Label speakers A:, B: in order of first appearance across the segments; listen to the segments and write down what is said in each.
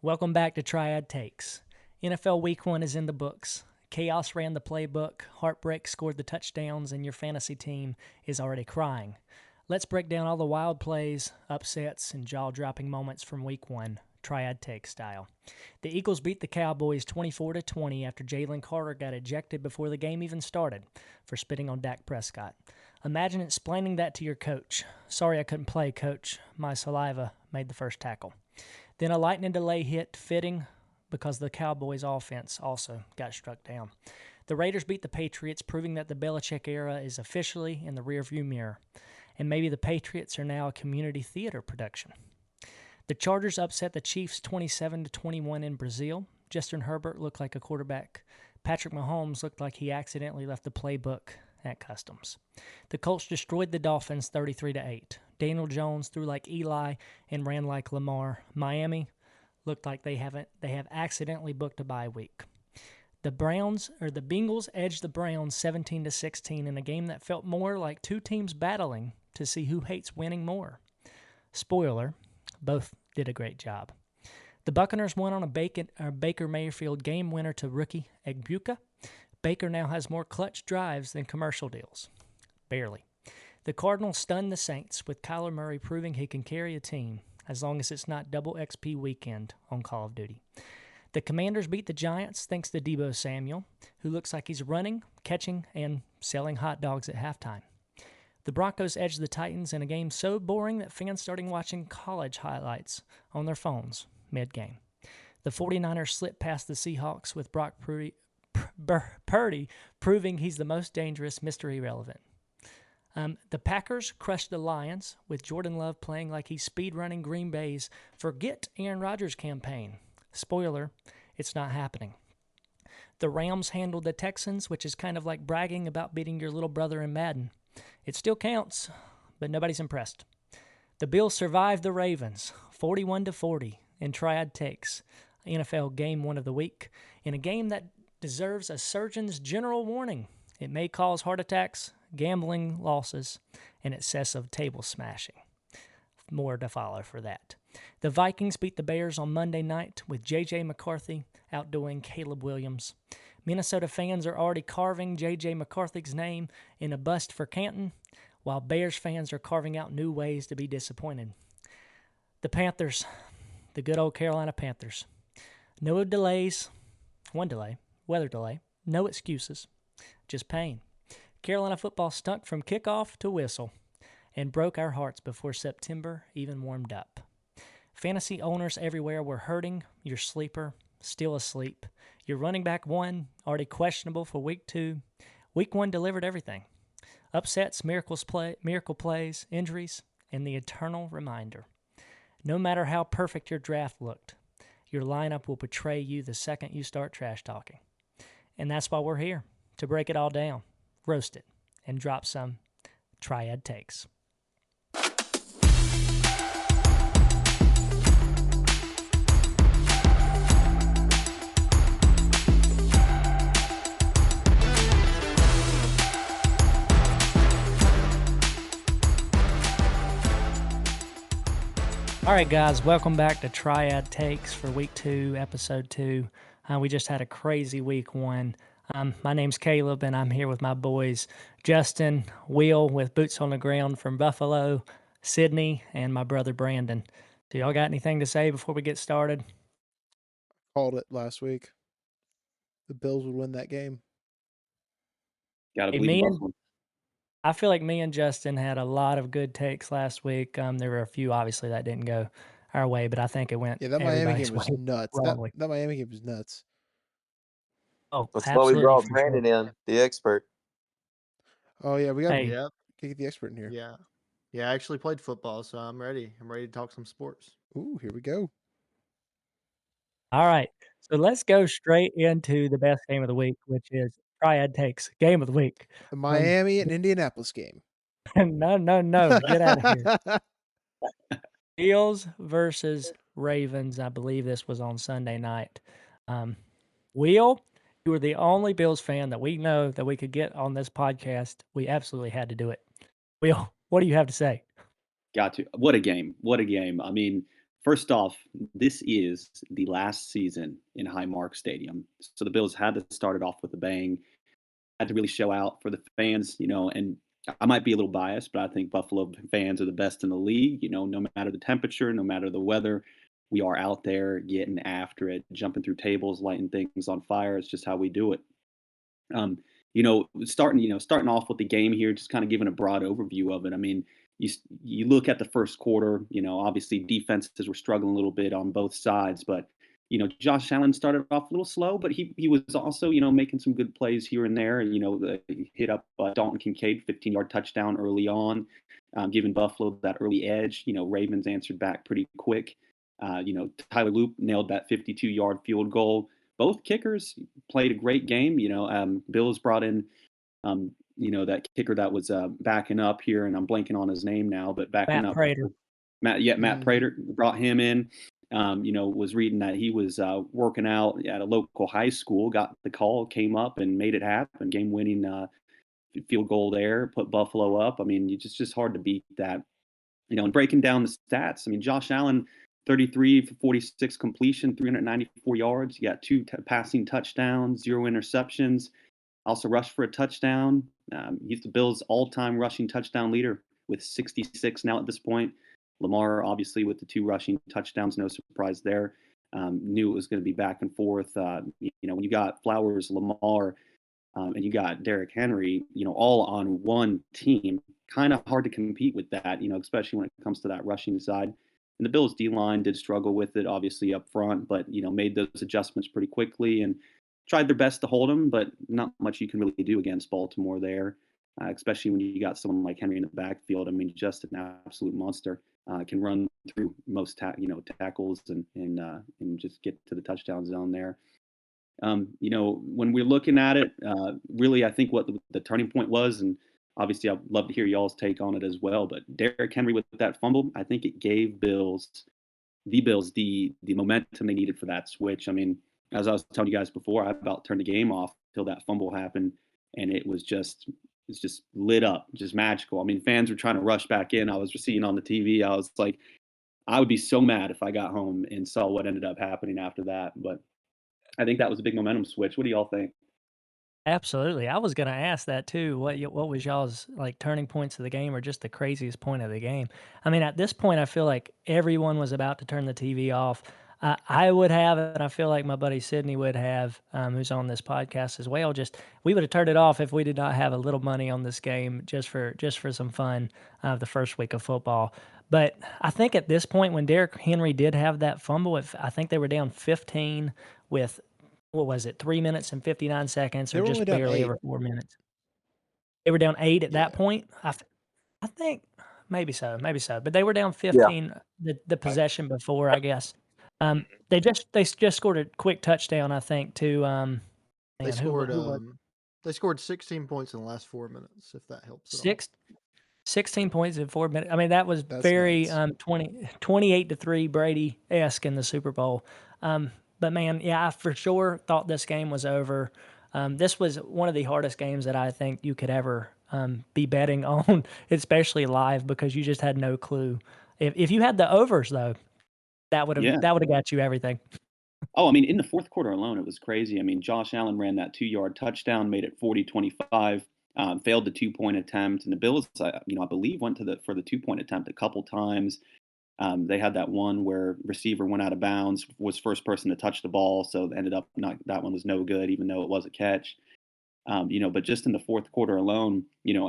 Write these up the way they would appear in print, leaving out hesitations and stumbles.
A: Welcome back to Triad Takes. NFL Week 1 is in the books. Chaos ran the playbook, heartbreak scored the touchdowns, and your fantasy team is already crying. Let's break down all the wild plays, upsets, and jaw-dropping moments from Week 1, Triad Takes style. The Eagles beat the Cowboys 24-20 after Jalen Carter got ejected before the game even started for spitting on Dak Prescott. Imagine explaining that to your coach. Sorry I couldn't play, coach. My saliva made the first tackle. Then a lightning delay hit fitting because the Cowboys' offense also got struck down. The Raiders beat the Patriots, proving that the Belichick era is officially in the rearview mirror. And maybe the Patriots are now a community theater production. The Chargers upset the Chiefs 27-21 in Brazil. Justin Herbert looked like a quarterback. Patrick Mahomes looked like he accidentally left the playbook at Customs. The Colts destroyed the Dolphins 33-8. Daniel Jones threw like Eli and ran like Lamar. Miami looked like they have accidentally booked a bye week. The Bengals edged the Browns 17-16 in a game that felt more like two teams battling to see who hates winning more. Spoiler, both did a great job. The Buccaneers won on a Baker Mayfield game winner to rookie Egbuka. Baker now has more clutch drives than commercial deals. Barely. The Cardinals stunned the Saints, with Kyler Murray proving he can carry a team as long as it's not double XP weekend on Call of Duty. The Commanders beat the Giants thanks to Deebo Samuel, who looks like he's running, catching, and selling hot dogs at halftime. The Broncos edged the Titans in a game so boring that fans started watching college highlights on their phones mid-game. The 49ers slipped past the Seahawks with Brock Purdy proving he's the most dangerous Mr. Irrelevant. The Packers crushed the Lions, with Jordan Love playing like he's speedrunning Green Bay's Forget Aaron Rodgers campaign. Spoiler, it's not happening. The Rams handled the Texans, which is kind of like bragging about beating your little brother in Madden. It still counts, but nobody's impressed. The Bills survived the Ravens 41-40 in Triad Takes, NFL Game 1 of the week, in a game that deserves a surgeon's general warning. It may cause heart attacks, gambling losses, and excessive table smashing. More to follow for that. The Vikings beat the Bears on Monday night with J.J. McCarthy outdoing Caleb Williams. Minnesota fans are already carving J.J. McCarthy's name in a bust for Canton, while Bears fans are carving out new ways to be disappointed. The Panthers, the good old Carolina Panthers. No delays, one delay, weather delay, no excuses, just pain. Carolina football stunk from kickoff to whistle and broke our hearts before September even warmed up. Fantasy owners everywhere were hurting. Your sleeper, still asleep. Your running back one, already questionable for week 2. Week 1 delivered everything. Upsets, miracle plays, injuries, and the eternal reminder. No matter how perfect your draft looked, your lineup will betray you the second you start trash talking. And that's why we're here, to break it all down, roast it, and drop some Triad Takes. All right, guys, welcome back to Triad Takes for Week 2, Episode 2. We just had a crazy Week 1. My name's Caleb, and I'm here with my boys, Justin, Will with Boots on the Ground from Buffalo, Sydney, and my brother Brandon. Do y'all got anything to say before we get started?
B: Called it last week. The Bills would win that game.
C: Got to
A: Hey,
C: believe in Buffalo.
A: I feel like me and Justin had a lot of good takes last week. There were a few, obviously, that didn't go our way, but I think it went.
B: Yeah, that Miami
A: everybody's
B: game was
A: way
B: nuts.
A: wrongly.
B: That Miami game was nuts.
A: Oh,
D: That's why we
A: absolutely,
D: brought
A: for sure.
D: Brandon in, the expert.
B: Oh yeah, we got
A: Hey,
E: Yeah,
B: to get the expert in here.
E: yeah. I actually played football, so I'm ready. I'm ready to talk some sports.
B: Ooh, here we go.
A: all right. So let's go straight into the best game of the week, which is Triad Takes Game of the Week.
B: The Miami and Indianapolis game.
A: No, get out of here. Bills versus Ravens. I believe this was on Sunday night. Will, you were the only Bills fan that we know that we could get on this podcast. We absolutely had to do it. Will, what do you have to say?
C: Got to. What a game. What a game. I mean, First off, this is the last season in Highmark Stadium. So the Bills had to start it off with a bang, had to really show out for the fans, and I might be a little biased, but I think Buffalo fans are the best in the league. No matter the temperature, no matter the weather, we are out there getting after it, jumping through tables, lighting things on fire. It's just how we do it. Starting off with the game here, just kind of giving a broad overview of it. I mean, you look at the first quarter. Obviously defenses were struggling a little bit on both sides, but Josh Allen started off a little slow, but he was also making some good plays here and there. And he hit up Dalton Kincaid 15-yard touchdown early on, giving Buffalo that early edge. Ravens answered back pretty quick. Tyler Loop nailed that 52-yard field goal. Both kickers played a great game. Bills brought in, that kicker that was backing up here, and I'm blanking on his name now, but backing
A: Matt
C: up.
A: Prater.
C: Matt Prater brought him in. Was reading that he was working out at a local high school, got the call, came up and made it happen. Game-winning field goal there, put Buffalo up. I mean, it's just hard to beat that. And breaking down the stats, I mean, Josh Allen, 33 for 46 completion, 394 yards. You got two passing touchdowns, 0 interceptions. Also rushed for a touchdown. He's the Bills' all-time rushing touchdown leader with 66 now at this point. Lamar, obviously, with the 2 rushing touchdowns, no surprise there. Knew it was going to be back and forth. When you got Flowers, Lamar, and you got Derrick Henry, all on one team, kind of hard to compete with that, especially when it comes to that rushing side. And the Bills' D-line did struggle with it, obviously, up front, but, made those adjustments pretty quickly and tried their best to hold them, but not much you can really do against Baltimore there, especially when you got someone like Henry in the backfield. I mean, just an absolute monster. Can run through most tackles and just get to the touchdown zone there. When we're looking at it, really, I think what the turning point was, and obviously I'd love to hear y'all's take on it as well, but Derrick Henry with that fumble, I think it gave the Bills the momentum they needed for that switch. I mean, as I was telling you guys before, I about turned the game off till that fumble happened, and it's just lit up, just magical. I mean, fans were trying to rush back in. I was seeing on the TV. I was like, I would be so mad if I got home and saw what ended up happening after that. But I think that was a big momentum switch. What do y'all think?
A: Absolutely. I was going to ask that too. What was y'all's like turning points of the game, or just the craziest point of the game? I mean, at this point, I feel like everyone was about to turn the TV off. I would have, and I feel like my buddy Sydney would have, who's on this podcast as well. We would have turned it off if we did not have a little money on this game, just for some fun, the first week of football. But I think at this point, when Derrick Henry did have that fumble, I think they were down 15 with, what was it, 3 minutes and 59 seconds,
B: They
A: or
B: were
A: just
B: only down
A: barely
B: 8.
A: over 4 minutes. They were down 8 at that
B: Yeah.
A: point. I think maybe so, but they were down
D: Yeah.
A: 15 the possession before, I guess. They just scored a quick touchdown, I think, to
E: They
A: man,
E: scored
A: who was
E: they scored 16 points in the last 4 minutes, if that helps at all.
A: 16 points in 4 minutes. I mean, that was
B: That's
A: very
B: nuts.
A: 28-3 Brady-esque in the Super Bowl. But man, yeah, I for sure thought this game was over. This was one of the hardest games that I think you could ever be betting on, especially live, because you just had no clue. If you had the overs though, that would
C: Yeah.
A: have got you everything.
C: Oh, I mean, in the fourth quarter alone, it was crazy. I mean, Josh Allen ran that 2-yard touchdown, made it 40-25, failed the 2-point attempt, and the Bills, I believe, went for the 2-point attempt a couple times. They had that one where receiver went out of bounds, was first person to touch the ball, so ended up that one was no good, even though it was a catch. But just in the fourth quarter alone,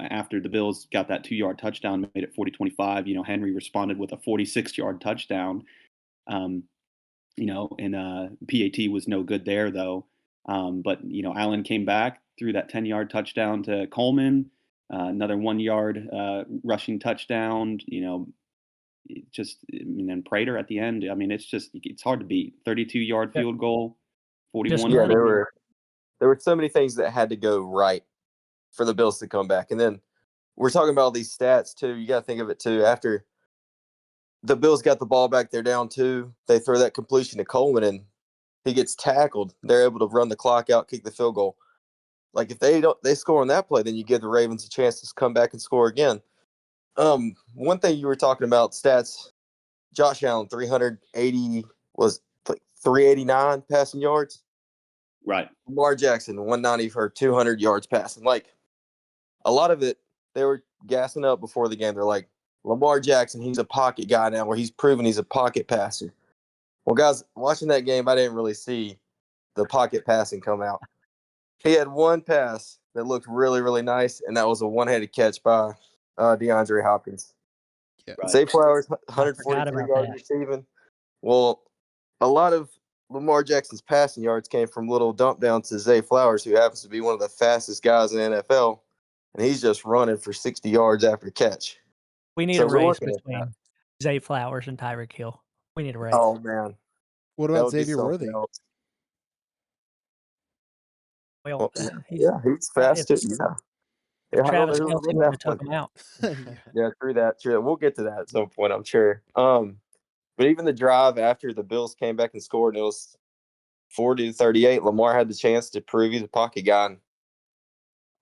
C: after the Bills got that 2-yard touchdown, made it 40-25, Henry responded with a 46-yard touchdown. And PAT was no good there though. But Allen came back, threw that 10-yard touchdown to Coleman, another 1-yard rushing touchdown. And then Prater at the end. I mean, it's hard to beat. 32-yard
A: Yeah.
C: field goal,
A: Just
C: 41.
D: Yeah,
A: money.
D: there were so many things that had to go right for the Bills to come back. And then we're talking about all these stats too. You got to think of it too. After the Bills got the ball back, they're down 2. They throw that completion to Coleman, and he gets tackled. They're able to run the clock out, kick the field goal. Like if they score on that play, then you give the Ravens a chance to come back and score again. One thing you were talking about stats, Josh Allen 380 was like 389 passing yards.
C: Right.
D: Lamar Jackson 190 for 200 yards passing. Like a lot of it, they were gassing up before the game. They're like, Lamar Jackson, he's a pocket guy now, where he's proven he's a pocket passer. Well, guys, watching that game, I didn't really see the pocket passing come out. He had one pass that looked really, really nice, and that was a one-handed catch by DeAndre Hopkins.
B: Yeah.
C: Right.
D: Zay Flowers,
A: I forgot
D: 143
A: about
D: yards
A: that.
D: receiving. Well, a lot of Lamar Jackson's passing yards came from little dump downs to Zay Flowers, who happens to be one of the fastest guys in the NFL, and he's just running for 60 yards after catch.
A: We need
D: So
A: a
D: we're
A: race
D: looking at that.
A: between Zay Flowers and Tyreek Hill. We need a race.
D: Oh, man.
B: What
D: That
B: about
D: would be
B: Xavier
D: something
B: Worthy?
D: else.
A: Well,
D: Yeah, he's fast
A: if,
D: too. Yeah.
A: if
D: I don't know
A: Travis
D: who
A: Kelce
D: would win
A: would
D: that
A: have took
D: one.
A: him out.
B: Yeah.
D: Yeah, true that. We'll get to that at some point, I'm sure. But even the drive after the Bills came back and scored, and it was 40-38. Lamar had the chance to prove he's a pocket guy. And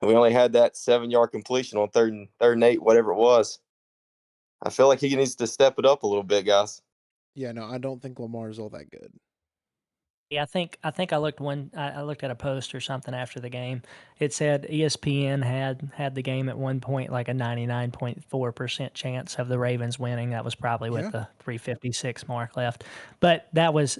D: we only had that 7-yard completion on third and 8, whatever it was. I feel like he needs to step it up a little bit, guys.
B: Yeah, no, I don't think Lamar is all that good.
A: Yeah, I think I looked I looked at a post or something after the game. It said ESPN had the game at one point like a 99.4% chance of the Ravens winning. That was probably with
B: Yeah.
A: the 3:56 mark left. But that was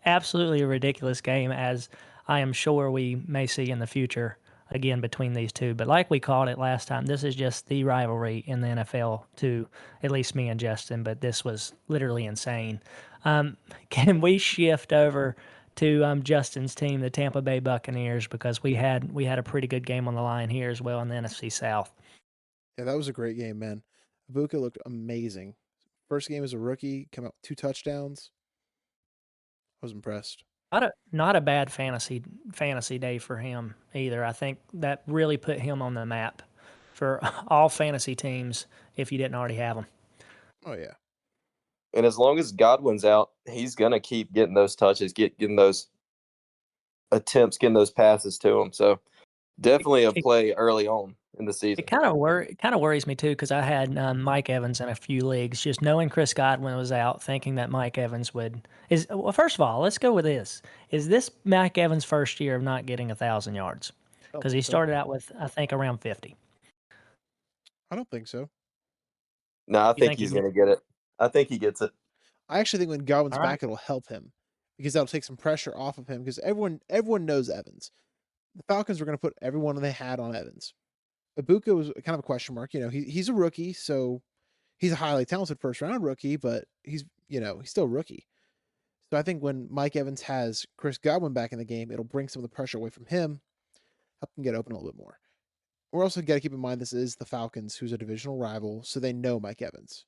A: absolutely a ridiculous game, as I am sure we may see in the future again between these two. But like we called it last time, this is just the rivalry in the NFL to at least me and Justin, but this was literally insane. Can we shift over to Justin's team, the Tampa Bay Buccaneers, because we had a pretty good game on the line here as well in the NFC South.
B: Yeah, that was a great game, man. Ibuka looked amazing. First game as a rookie, come out with 2 touchdowns. I was impressed.
A: Not a bad fantasy day for him either. I think that really put him on the map for all fantasy teams if you didn't already have him.
B: Oh yeah.
D: And as long as Godwin's out, he's going to keep getting those touches, getting those attempts, getting those passes to him. So definitely a play early on in the season.
A: It kind of worries me too, because I had Mike Evans in a few leagues, just knowing Chris Godwin was out, thinking that Mike Evans well, first of all, let's go with this. Is this Mike Evans' first year of not getting 1,000 yards? Because he started out with, I think, around 50.
B: I don't think so.
D: No, I
A: You
D: think
A: think
D: he's
A: he
D: going to get it. I think he gets it.
B: I actually think when Godwin's
A: All right.
B: back, it'll help him because that'll take some pressure off of him because everyone knows Evans. The Falcons were going to put everyone they had on Evans. Ibuka was kind of a question mark. You know, he's a rookie, so he's a highly talented first-round rookie, but he's still a rookie. So I think when Mike Evans has Chris Godwin back in the game, it'll bring some of the pressure away from him, help him get open a little bit more. We're also got to keep in mind this is the Falcons, who's a divisional rival, so they know Mike Evans.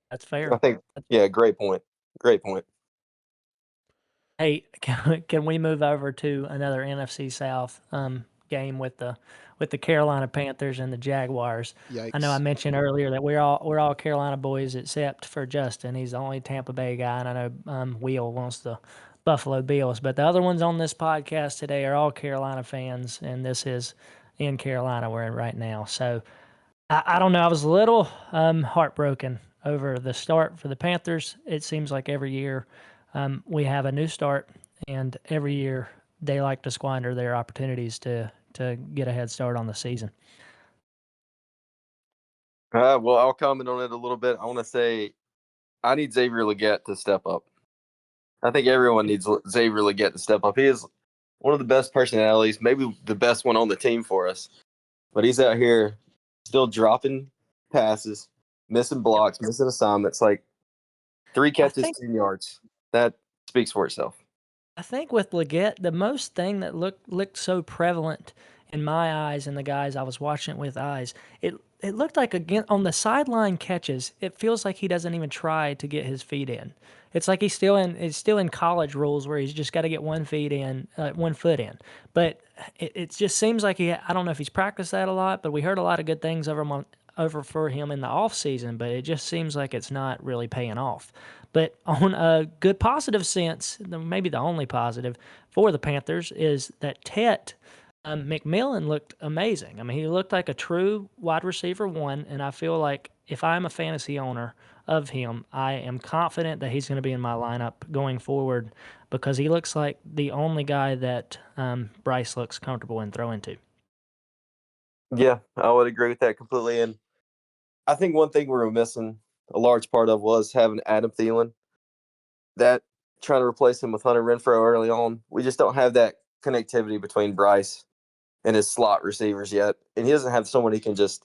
A: That's fair.
D: I think, yeah, great point. Great point.
A: Hey, can we move over to another NFC South game with the Carolina Panthers and the Jaguars?
B: Yikes.
A: I know I mentioned earlier that we're all Carolina boys except for Justin. He's the only Tampa Bay guy, and I know Will wants the Buffalo Bills. But the other ones on this podcast today are all Carolina fans, and this is in Carolina we're in right now. So I don't know. I was a little heartbroken over the start for the Panthers. It seems like every year we have a new start, and every year they like to squander their opportunities to get a head start on the season.
D: Well, I'll comment on it a little bit. I want to say I need Xavier Legette to step up. I think everyone needs Xavier Legette to step up. He is one of the best personalities, maybe the best one on the team for us. But he's out here still dropping passes, missing blocks, missing assignments, like 3 catches, 10 yards. That speaks for itself.
A: I think with Legette, the most thing that looked so prevalent in my eyes and the guys I was watching it with eyes, it looked like, again, on the sideline catches, it feels like he doesn't even try to get his feet in. It's like it's still in college rules where he's just got to get 1 foot in. But it just seems like I don't know if he's practiced that a lot, but we heard a lot of good things over for him in the off season, but it just seems like it's not really paying off. But on a good positive sense, maybe the only positive for the Panthers is that Tet McMillan looked amazing. I mean, he looked like a true wide receiver 1, and I feel like if I'm a fantasy owner of him, I am confident that he's going to be in my lineup going forward because he looks like the only guy that Bryce looks comfortable in throwing to.
D: Yeah, I would agree with that completely. And I think one thing we were missing a large part of was having Adam Thielen. That trying to replace him with Hunter Renfrow early on, we just don't have that connectivity between Bryce and his slot receivers yet. And he doesn't have someone he can just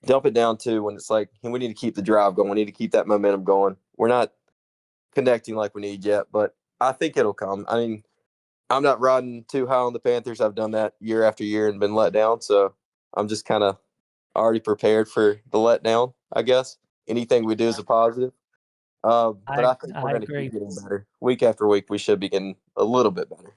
D: dump it down to when it's like, hey, we need to keep the drive going. We need to keep that momentum going. We're not connecting like we need yet, but I think it'll come. I mean, I'm not riding too high on the Panthers. I've done that year after year and been let down. So I'm just kind of already prepared for the letdown, I guess. Anything we do is a positive. But I think we're
A: I
D: going to
A: agree.
D: keep getting better. Week after week, we should be getting a little bit better.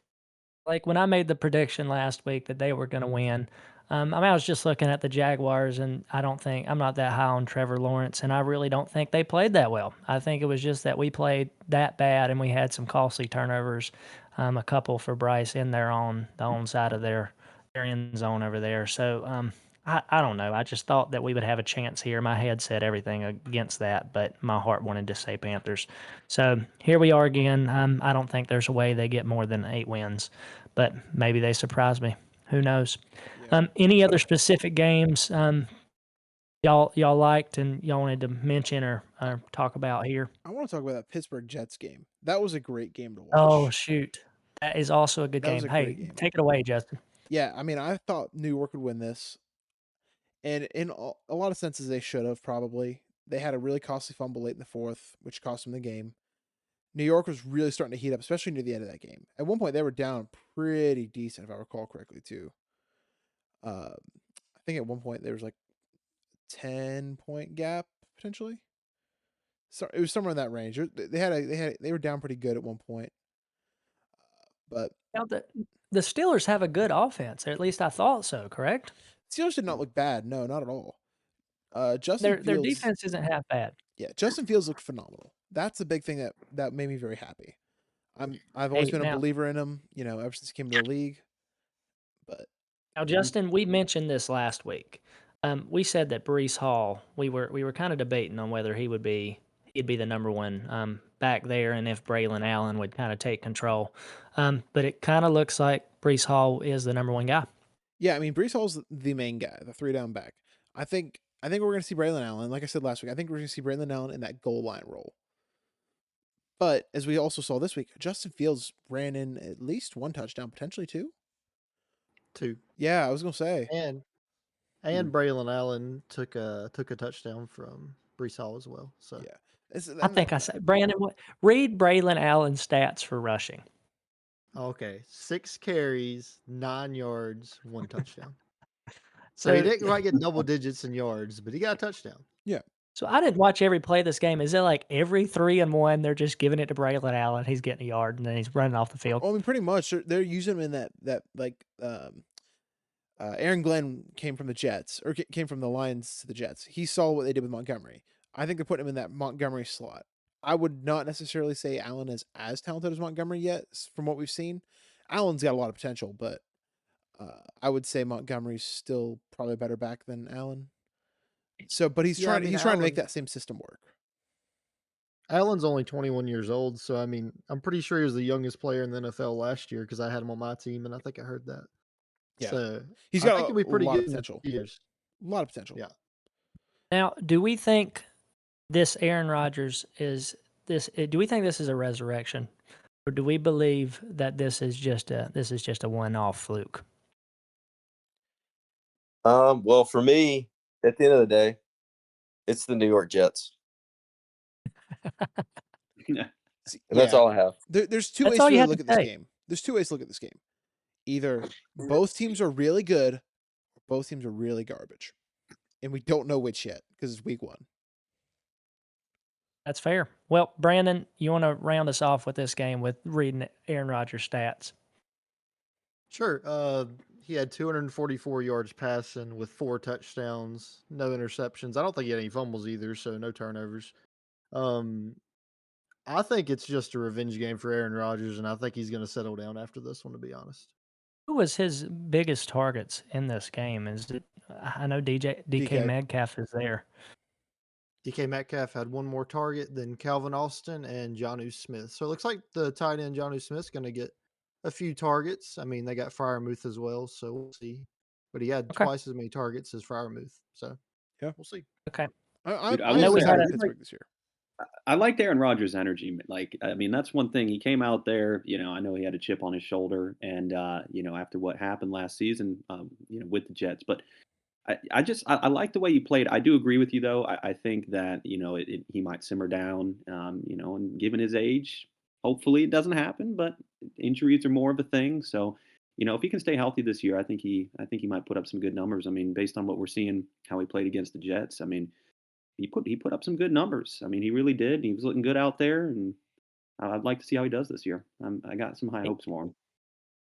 A: Like when I made the prediction last week that they were going to win, I mean, I was just looking at the Jaguars, and I'm not that high on Trevor Lawrence, and I really don't think they played that well. I think it was just that we played that bad, and we had some costly turnovers, a couple for Bryce in their own the own side of their end zone over there. So I don't know. I just thought that we would have a chance here. My head said everything against that, but my heart wanted to say Panthers. So here we are again. I don't think there's a way they get more than 8 wins, but maybe they surprise me. Who knows?
B: Yeah.
A: Any other specific games y'all liked and y'all wanted to mention or talk about here?
B: I want to talk about that Pittsburgh Jets game. That was a great game to watch.
A: Oh shoot, that is also a good
B: That
A: game.
B: was a
A: Hey,
B: great game.
A: take it away, Justin.
B: Yeah, I mean, I thought New York would win this, and in a lot of senses, they should have probably. They had a really costly fumble late in the fourth, which cost them the game. New York was really starting to heat up, especially near the end of that game. At one point, they were down pretty decent, if I recall correctly, too. I think at one point there was like 10-point gap potentially. So it was somewhere in that range. They were down pretty good at one point, but
A: Now the Steelers have a good offense, or at least I thought so. Correct?
B: Steelers did not look bad. No, not at all. Justin
A: Their
B: Fields,
A: defense isn't half bad.
B: yeah, Justin Fields looked phenomenal. That's the big thing that made me very happy. I've always
A: Hey,
B: been a
A: now,
B: believer in him, ever since he came to the league. But
A: now, Justin, we mentioned this last week. We said that Breece Hall. We were kind of debating on whether he'd be the number one back there, and if Braylon Allen would kind of take control. But it kind of looks like Breece Hall is the number one guy.
B: yeah, I mean, Breece Hall's the main guy, the 3-down back. I think we're going to see Braylon Allen. Like I said last week, I think we're going to see Braylon Allen in that goal line role. But as we also saw this week, Justin Fields ran in at least one touchdown, potentially two.
E: 2.
B: Yeah, I was going to say.
E: And Braylon Allen took a touchdown from Breece Hall as well. So
B: Yeah.
A: I think I said Brandon. Read Braylon Allen's stats for rushing.
E: Okay, 6 carries, 9 yards, 1 touchdown. So
A: So
E: he didn't quite get double digits in yards, but he got a touchdown.
B: Yeah.
A: So I didn't watch every play of this game. Is it like every 3 and 1 they're just giving it to Braylon Allen? He's getting a yard and then he's running off the field.
B: Well, I mean, pretty much they're using him in that like Aaron Glenn came from the Jets or came from the Lions to the Jets. He saw what they did with Montgomery. I think they're putting him in that Montgomery slot. I would not necessarily say Allen is as talented as Montgomery yet, from what we've seen. Allen's got a lot of potential, but I would say Montgomery's still probably a better back than Allen. So, but he's trying to make
E: Allen-
B: that same system work.
E: Allen's only 21 years old, so I mean, I'm pretty sure he was the youngest player in the NFL last year because I had him on my team, and I think I heard that.
B: Yeah.
E: So
B: He's
E: I
B: got
E: think he'll be pretty
B: lot
E: good
B: of
E: in
B: potential.
E: years.
B: A lot of potential.
E: Yeah.
A: Now, do we think this Aaron Rodgers is this? Do we think this is a resurrection, or do we believe that this is just a one-off fluke?
D: Well, for me, at the end of the day, it's the New York Jets. And that's all I have.
B: There's two
A: That's
B: ways
A: all
B: to
A: you
B: really
A: had
B: look
A: to
B: at this
A: say.
B: game. There's two ways to look at this game. Either both teams are really good, or both teams are really garbage. And we don't know which yet because it's week 1.
A: That's fair. Well, Brandon, you want to round us off with this game with reading Aaron Rodgers' stats?
E: Sure. He had 244 yards passing with 4 touchdowns, no interceptions. I don't think he had any fumbles either, so no turnovers. I think it's just a revenge game for Aaron Rodgers, and I think he's going to settle down after this one, to be honest.
A: Who was his biggest targets in this game? Is it? I know DK
B: DK.
A: Metcalf is there.
E: DK Metcalf had one more target than Calvin Austin and Jonnu Smith. So it looks like the tight end Jonnu Smith's going to get a few targets. I mean, they got Freiermuth as well, so we'll see. But he had
A: Okay.
E: twice as many targets as Freiermuth, so
B: Yeah.
E: we'll see.
A: Okay.
C: Dude, I
B: I
C: will
A: know
B: am
A: we
C: say,
A: had
B: excited
A: a-
B: for Pittsburgh this year.
C: I liked Aaron Rodgers' energy. Like, I mean, that's one thing. He came out there, I know he had a chip on his shoulder, and after what happened last season, with the Jets. But I like the way he played. I do agree with you, though. I think that he might simmer down, and given his age, hopefully it doesn't happen. But injuries are more of a thing. So, if he can stay healthy this year, I think he might put up some good numbers. I mean, based on what we're seeing, how he played against the Jets, I mean, he put up some good numbers. I mean, he really did. He was looking good out there, and I'd like to see how he does this year. I got some high hopes for him.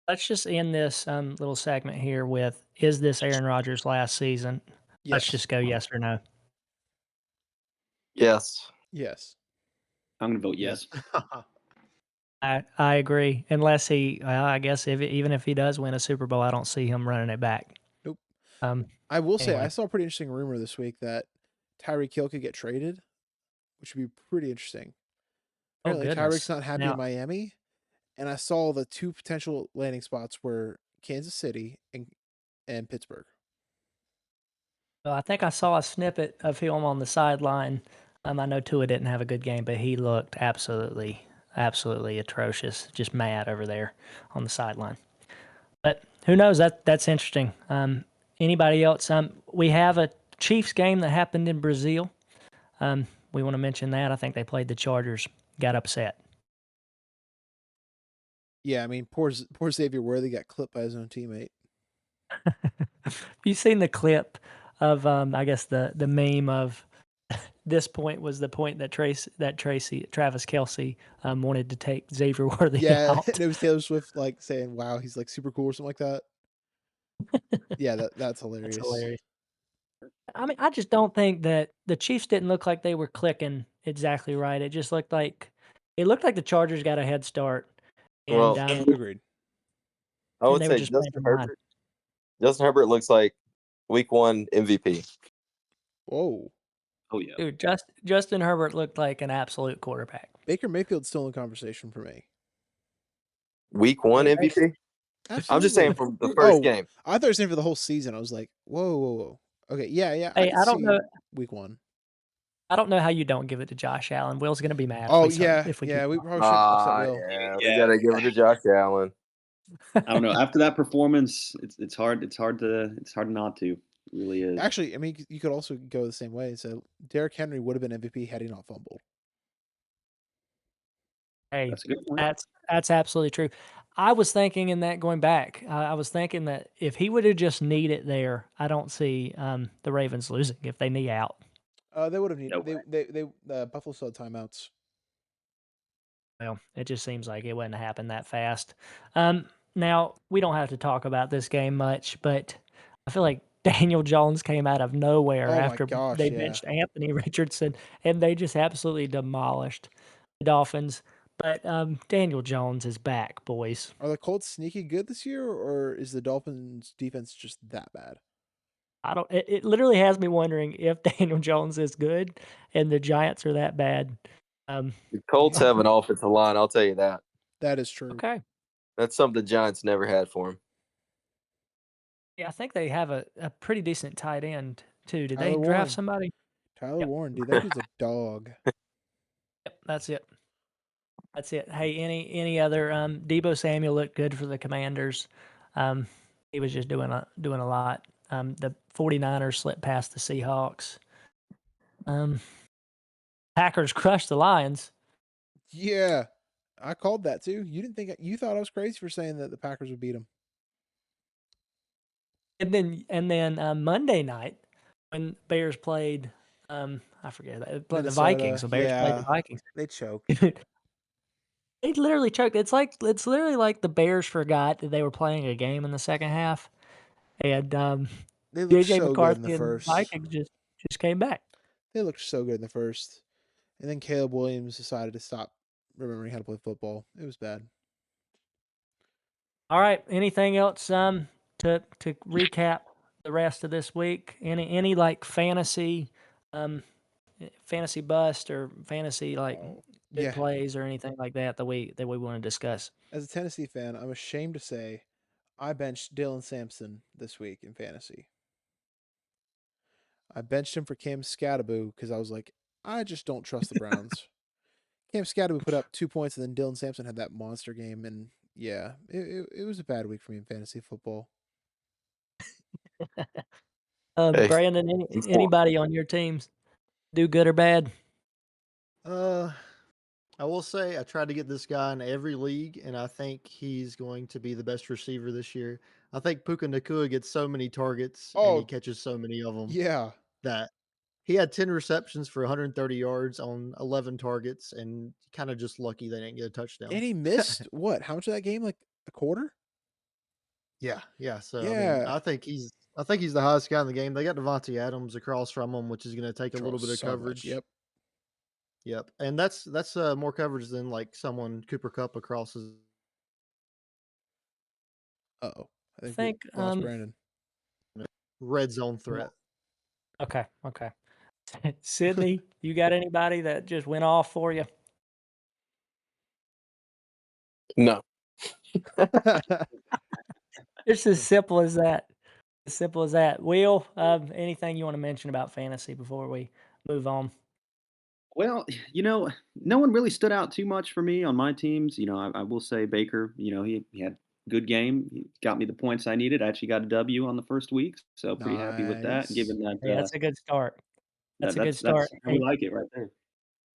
A: Let's just end this little segment here with: is this Aaron Rodgers' last season? Let's
B: Yes.
A: just go yes or no.
D: Yes.
B: Yes.
C: I'm going to vote yes.
A: I agree. Unless I guess even if he does win a Super Bowl, I don't see him running it back.
B: Nope.
A: Um,
B: I will say
A: Anyway.
B: I saw a pretty interesting rumor this week that Tyreek Hill could get traded, which would be pretty interesting.
A: oh
B: Apparently,
A: goodness.
B: Tyreek's not happy
A: Now,
B: in Miami, and I saw the two potential landing spots were Kansas City and Pittsburgh.
A: well, I think I saw a snippet of him on the sideline. I know Tua didn't have a good game, but he looked absolutely atrocious, just mad over there on the sideline. But who knows? That's interesting. Anybody else? We have a Chiefs game that happened in Brazil. We want to mention that. I think they played the Chargers. Got upset.
B: Yeah, I mean, poor Xavier Worthy got clipped by his own teammate.
A: You seen the clip of I guess the meme of this point was the point that Travis Kelce wanted to take Xavier Worthy
B: Yeah,
A: out.
B: and it was Taylor Swift like saying, "Wow, he's like super cool" or something like that. Yeah, that's hilarious.
A: That's hilarious. I mean, I just don't think that the Chiefs didn't look like they were clicking exactly right. It just looked like the Chargers got a head start, and
D: Well,
B: Agreed.
D: I
A: and
D: would
A: they were
D: say
A: just playing
D: Justin
A: from behind.
D: Herbert. Justin Herbert looks like Week 1 MVP.
B: Whoa,
C: Oh yeah.
A: Dude, Justin Herbert looked like an absolute quarterback.
B: Baker Mayfield's still in conversation for me.
D: Week 1
A: Hey,
D: MVP.
B: Absolutely.
D: I'm just saying from the first game.
B: I thought you were saying for the whole season. I was like, whoa. Okay, yeah.
A: Hey,
B: can
A: I don't
B: see
A: know.
B: Week 1.
A: I don't know how you don't give it to Josh Allen. Will's gonna be mad.
B: Oh
A: if we
B: yeah,
A: if we
B: yeah.
A: keep
B: We
A: talking.
B: probably shouldn't upset Will.
D: Yeah, we
C: Yeah.
D: gotta give it to Josh Allen.
C: I don't know. After that performance, it's hard not to. It really is.
B: Actually, I mean, you could also go the same way. So Derrick Henry would have been MVP had he not fumbled.
A: Hey,
C: That's a good point.
A: that's absolutely true. I was thinking in that going back, I was thinking that if he would have just kneed it there, I don't see the Ravens losing if they knee out.
B: They would have
C: No
B: needed. They Buffalo still had timeouts.
A: Well, it just seems like it wouldn't happen that fast. Now we don't have to talk about this game much, but I feel like Daniel Jones came out of nowhere
B: Oh my
A: after
B: gosh,
A: they
B: yeah.
A: benched Anthony Richardson, and they just absolutely demolished the Dolphins. But Daniel Jones is back, boys.
B: Are the Colts sneaky good this year, or is the Dolphins defense just that bad?
A: I don't. It literally has me wondering if Daniel Jones is good and the Giants are that bad.
D: The Colts have an offensive line. I'll tell you that.
B: That is true.
A: Okay.
D: That's something the Giants never had for him.
A: Yeah, I think they have a pretty decent tight end too. Did they
B: Tyler
A: draft
B: Warren.
A: somebody?
B: Tyler
A: Yep.
B: Warren, dude, that dude's a dog.
A: Yep, that's it. That's it. Hey, any other? Debo Samuel looked good for the Commanders. He was just doing a lot. The 49ers slipped past the Seahawks. Packers crushed the Lions.
B: Yeah, I called that too. You thought I was crazy for saying that the Packers would beat them.
A: And then Monday night when Bears played, I forget the
B: Minnesota,
A: Vikings. The Bears played the
B: yeah.
A: Vikings.
B: They choked.
A: They literally choked. It's literally like the Bears forgot that they were playing a game in the second half, and
B: They looked
A: JJ
B: so good in
A: McCarthy
B: the
A: and
B: first.
A: Vikings just came back.
B: They looked so good in the first, and then Caleb Williams decided to stop remembering how to play football. It was bad.
A: All right. Anything else to recap the rest of this week? Any like fantasy fantasy bust or fantasy like big
B: Yeah.
A: plays or anything like that we want to discuss?
B: As a Tennessee fan, I'm ashamed to say I benched Dylan Sampson this week in fantasy. I benched him for Cam Scattaboo because I was like, I just don't trust the Browns. Cam Scattaboo put up 2 points, and then Dylan Sampson had that monster game, and yeah, it was a bad week for me in fantasy football.
D: Hey,
A: Brandon, anybody on your teams do good or bad?
E: I will say I tried to get this guy in every league, and I think he's going to be the best receiver this year. I think Puka Nakua gets so many targets and he
B: Oh,
E: catches so many of them
B: yeah.
E: that he had 10 receptions for 130 yards on 11 targets, and kind of just lucky they didn't get a touchdown.
B: And he missed what? How much of that game? Like a quarter?
E: Yeah. So I mean,
B: Yeah.
E: I think he's the highest guy in the game. They got Devontae Adams across from him, which is going to take a little bit of
B: So much.
E: coverage.
B: Yep.
E: Yep, and that's more coverage than like someone Cooper Cup across his.
B: Uh-oh. I
A: I
B: think
A: think
B: we lost Brandon.
E: Red zone threat.
A: Okay. Sydney, you got anybody that just went off for you?
D: no.
A: It's as simple as that. As simple as that. Will, anything you want to mention about fantasy before we move on?
C: Well, no one really stood out too much for me on my teams. I will say Baker, he had a good game. He got me the points I needed. I actually got a W on the first week, so pretty happy with that,
B: Nice.
C: given that
A: Hey, that's a good start. That's a good start.
C: that's how we like it right there.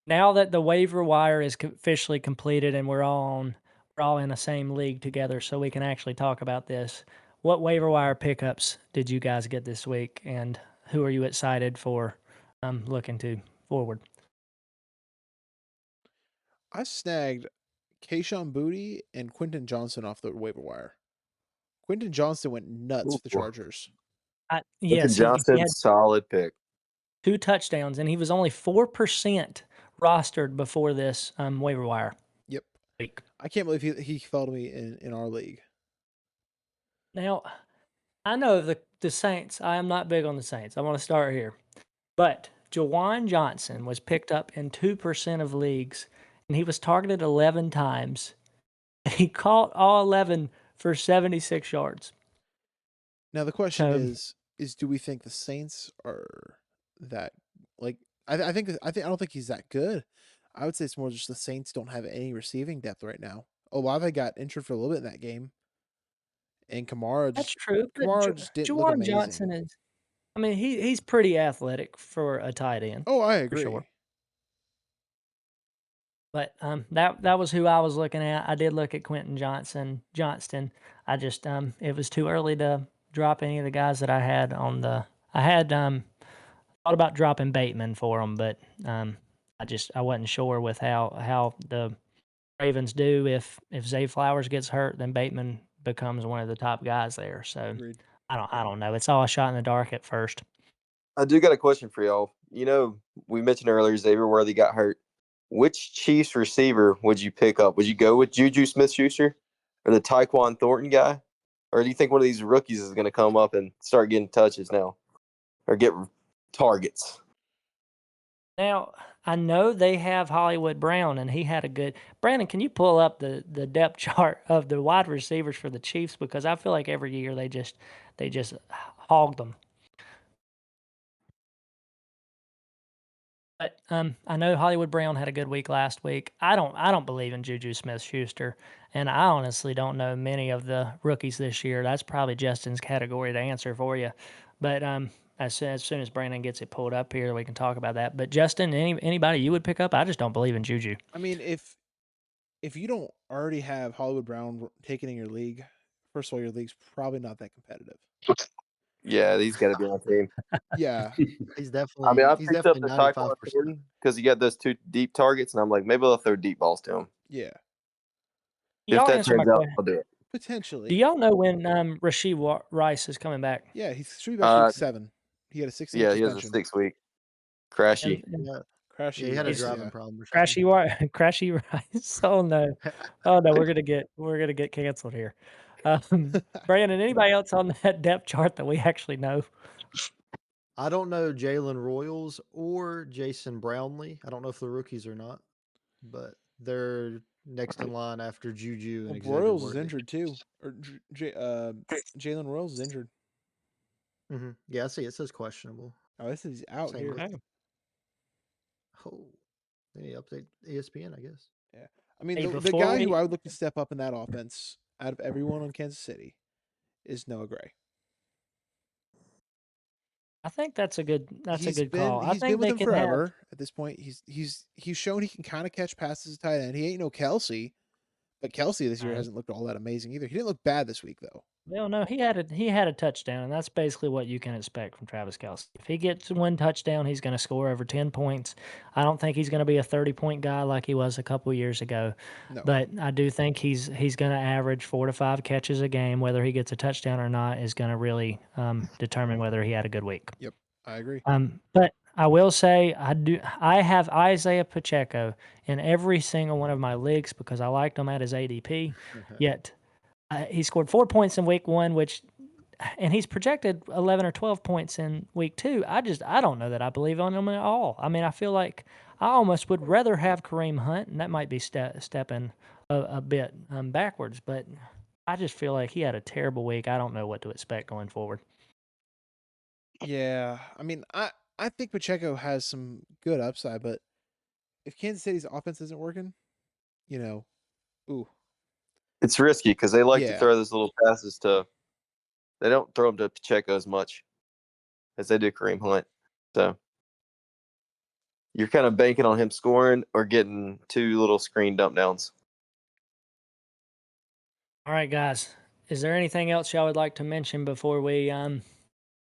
A: Now that the waiver wire is officially completed and we're all in the same league together, so we can actually talk about this. What waiver wire pickups did you guys get this week, and who are you excited for looking to forward?
B: I snagged Kayshawn Booty and Quentin Johnson off the waiver wire. Quentin Johnson went nuts for the
D: Ooh.
B: Chargers.
A: Yes,
D: Johnson,
A: he had
D: solid pick.
A: 2 touchdowns, and he was only 4% rostered before this waiver wire
B: Yep.
A: week.
B: I can't believe he fell to me in our league.
A: Now, I know the Saints. I am not big on the Saints. I want to start here. But Jawan Johnson was picked up in 2% of leagues, and he was targeted 11 times. He caught all 11 for 76 yards.
B: Now the question
A: So,
B: is do we think the Saints are that like I don't think he's that good. I would say it's more just the Saints don't have any receiving depth right now. Olave got injured for a little bit in that game, and
A: that's true. But
B: Kamara just didn't look
A: Jawan
B: amazing.
A: Johnson is, I mean, he's pretty athletic for a tight end.
B: Oh, I
A: For
B: agree.
A: sure. But that was who I was looking at. I did look at Quentin Johnston. I just it was too early to drop any of the guys that I had on the. I had thought about dropping Bateman for him, but I wasn't sure with how the Ravens do. If Zay Flowers gets hurt, then Bateman becomes one of the top guys there. So
B: Agreed.
A: I don't know. It's all a shot in the dark at first.
D: I do got a question for y'all. We mentioned earlier Xavier Worthy got hurt. Which Chiefs receiver would you pick up? Would you go with Juju Smith-Schuster or the Tyquan Thornton guy? Or do you think one of these rookies is going to come up and start getting touches now or get targets?
A: Now, I know they have Hollywood Brown, and he had a good. Brandon, can you pull up the depth chart of the wide receivers for the Chiefs? Because I feel like every year they just hog them. But I know Hollywood Brown had a good week last week. I don't believe in Juju Smith-Schuster, and I honestly don't know many of the rookies this year. That's probably Justin's category to answer for you. But as soon as Brandon gets it pulled up here, we can talk about that. But Justin, anybody you would pick up? I just don't believe in Juju.
B: I mean, if you don't already have Hollywood Brown taken in your league, first of all, your league's probably not that competitive.
D: Yeah, he's got to be on the team.
B: Yeah.
E: He's definitely.
D: I mean, I
E: he's
D: picked up
E: definitely
D: the Tyquan Thornton because he got those 2 deep targets, and I'm like, maybe I'll throw deep balls to him.
B: Yeah.
D: If
A: Y'all
D: that
A: answer my
D: turns out,
A: question.
D: I'll do it.
B: Potentially.
A: Do y'all know when Rasheed Rice is coming back?
B: Yeah, he should be back week 7. He had a 6-week
D: Yeah, he has a
B: suspension.
D: 6-week crashy.
E: Yeah,
B: Crashy.
E: he had a
B: Rice,
E: driving
B: yeah.
E: problem. Or
A: Crashy Rice. Oh no, we're gonna get canceled here. Brandon, anybody else on that depth chart that we actually know?
E: I don't know Jalen Royals or Jason Brownlee. I don't know if they're rookies or not, but they're next in line after Juju
B: Well,
E: and Xavier
B: Royals is
E: Worthy.
B: injured too, or Jalen Royals is injured.
E: Yeah, I see. It says questionable.
B: Oh, this is out
E: Same
B: here.
E: with. Oh, they need to update ESPN, I guess.
B: Yeah, I mean
A: Hey,
B: the
A: before
B: guy
A: we-
B: who I would look to step up in that offense out of everyone on Kansas City is Noah Gray.
A: I think that's a good call. I
B: He's
A: think
B: been with
A: they
B: him
A: can have.
B: forever. At this point, he's shown he can kind of catch passes as a tight end. He ain't no Kelsey, but Kelsey this year
A: Right.
B: hasn't looked all that amazing either. He didn't look bad this week though.
A: Well, no, he had a touchdown, and that's basically what you can expect from Travis Kelce. If he gets one touchdown, he's going to score over 10 points. I don't think he's going to be a 30-point guy like he was a couple years ago,
B: No,
A: but I do think he's going to average 4 to 5 catches a game. Whether he gets a touchdown or not is going to really determine whether he had a good week.
B: yep, I agree.
A: But I will say I have Isaiah Pacheco in every single one of my leagues because I liked him at his ADP. Yet he scored 4 points in week 1, and he's projected 11 or 12 points in week 2. I don't know that I believe on him at all. I mean, I feel like I almost would rather have Kareem Hunt, and that might be stepping a bit backwards, but I just feel like he had a terrible week. I don't know what to expect going forward.
B: Yeah, I mean, I think Pacheco has some good upside, but if Kansas City's offense isn't working, ooh,
D: It's risky because they like to
B: Yeah.
D: throw those little passes to. They don't throw them to Pacheco as much as they do Kareem Hunt. So you're kind of banking on him scoring or getting 2 little screen dump downs.
A: All right, guys. Is there anything else y'all would like to mention before we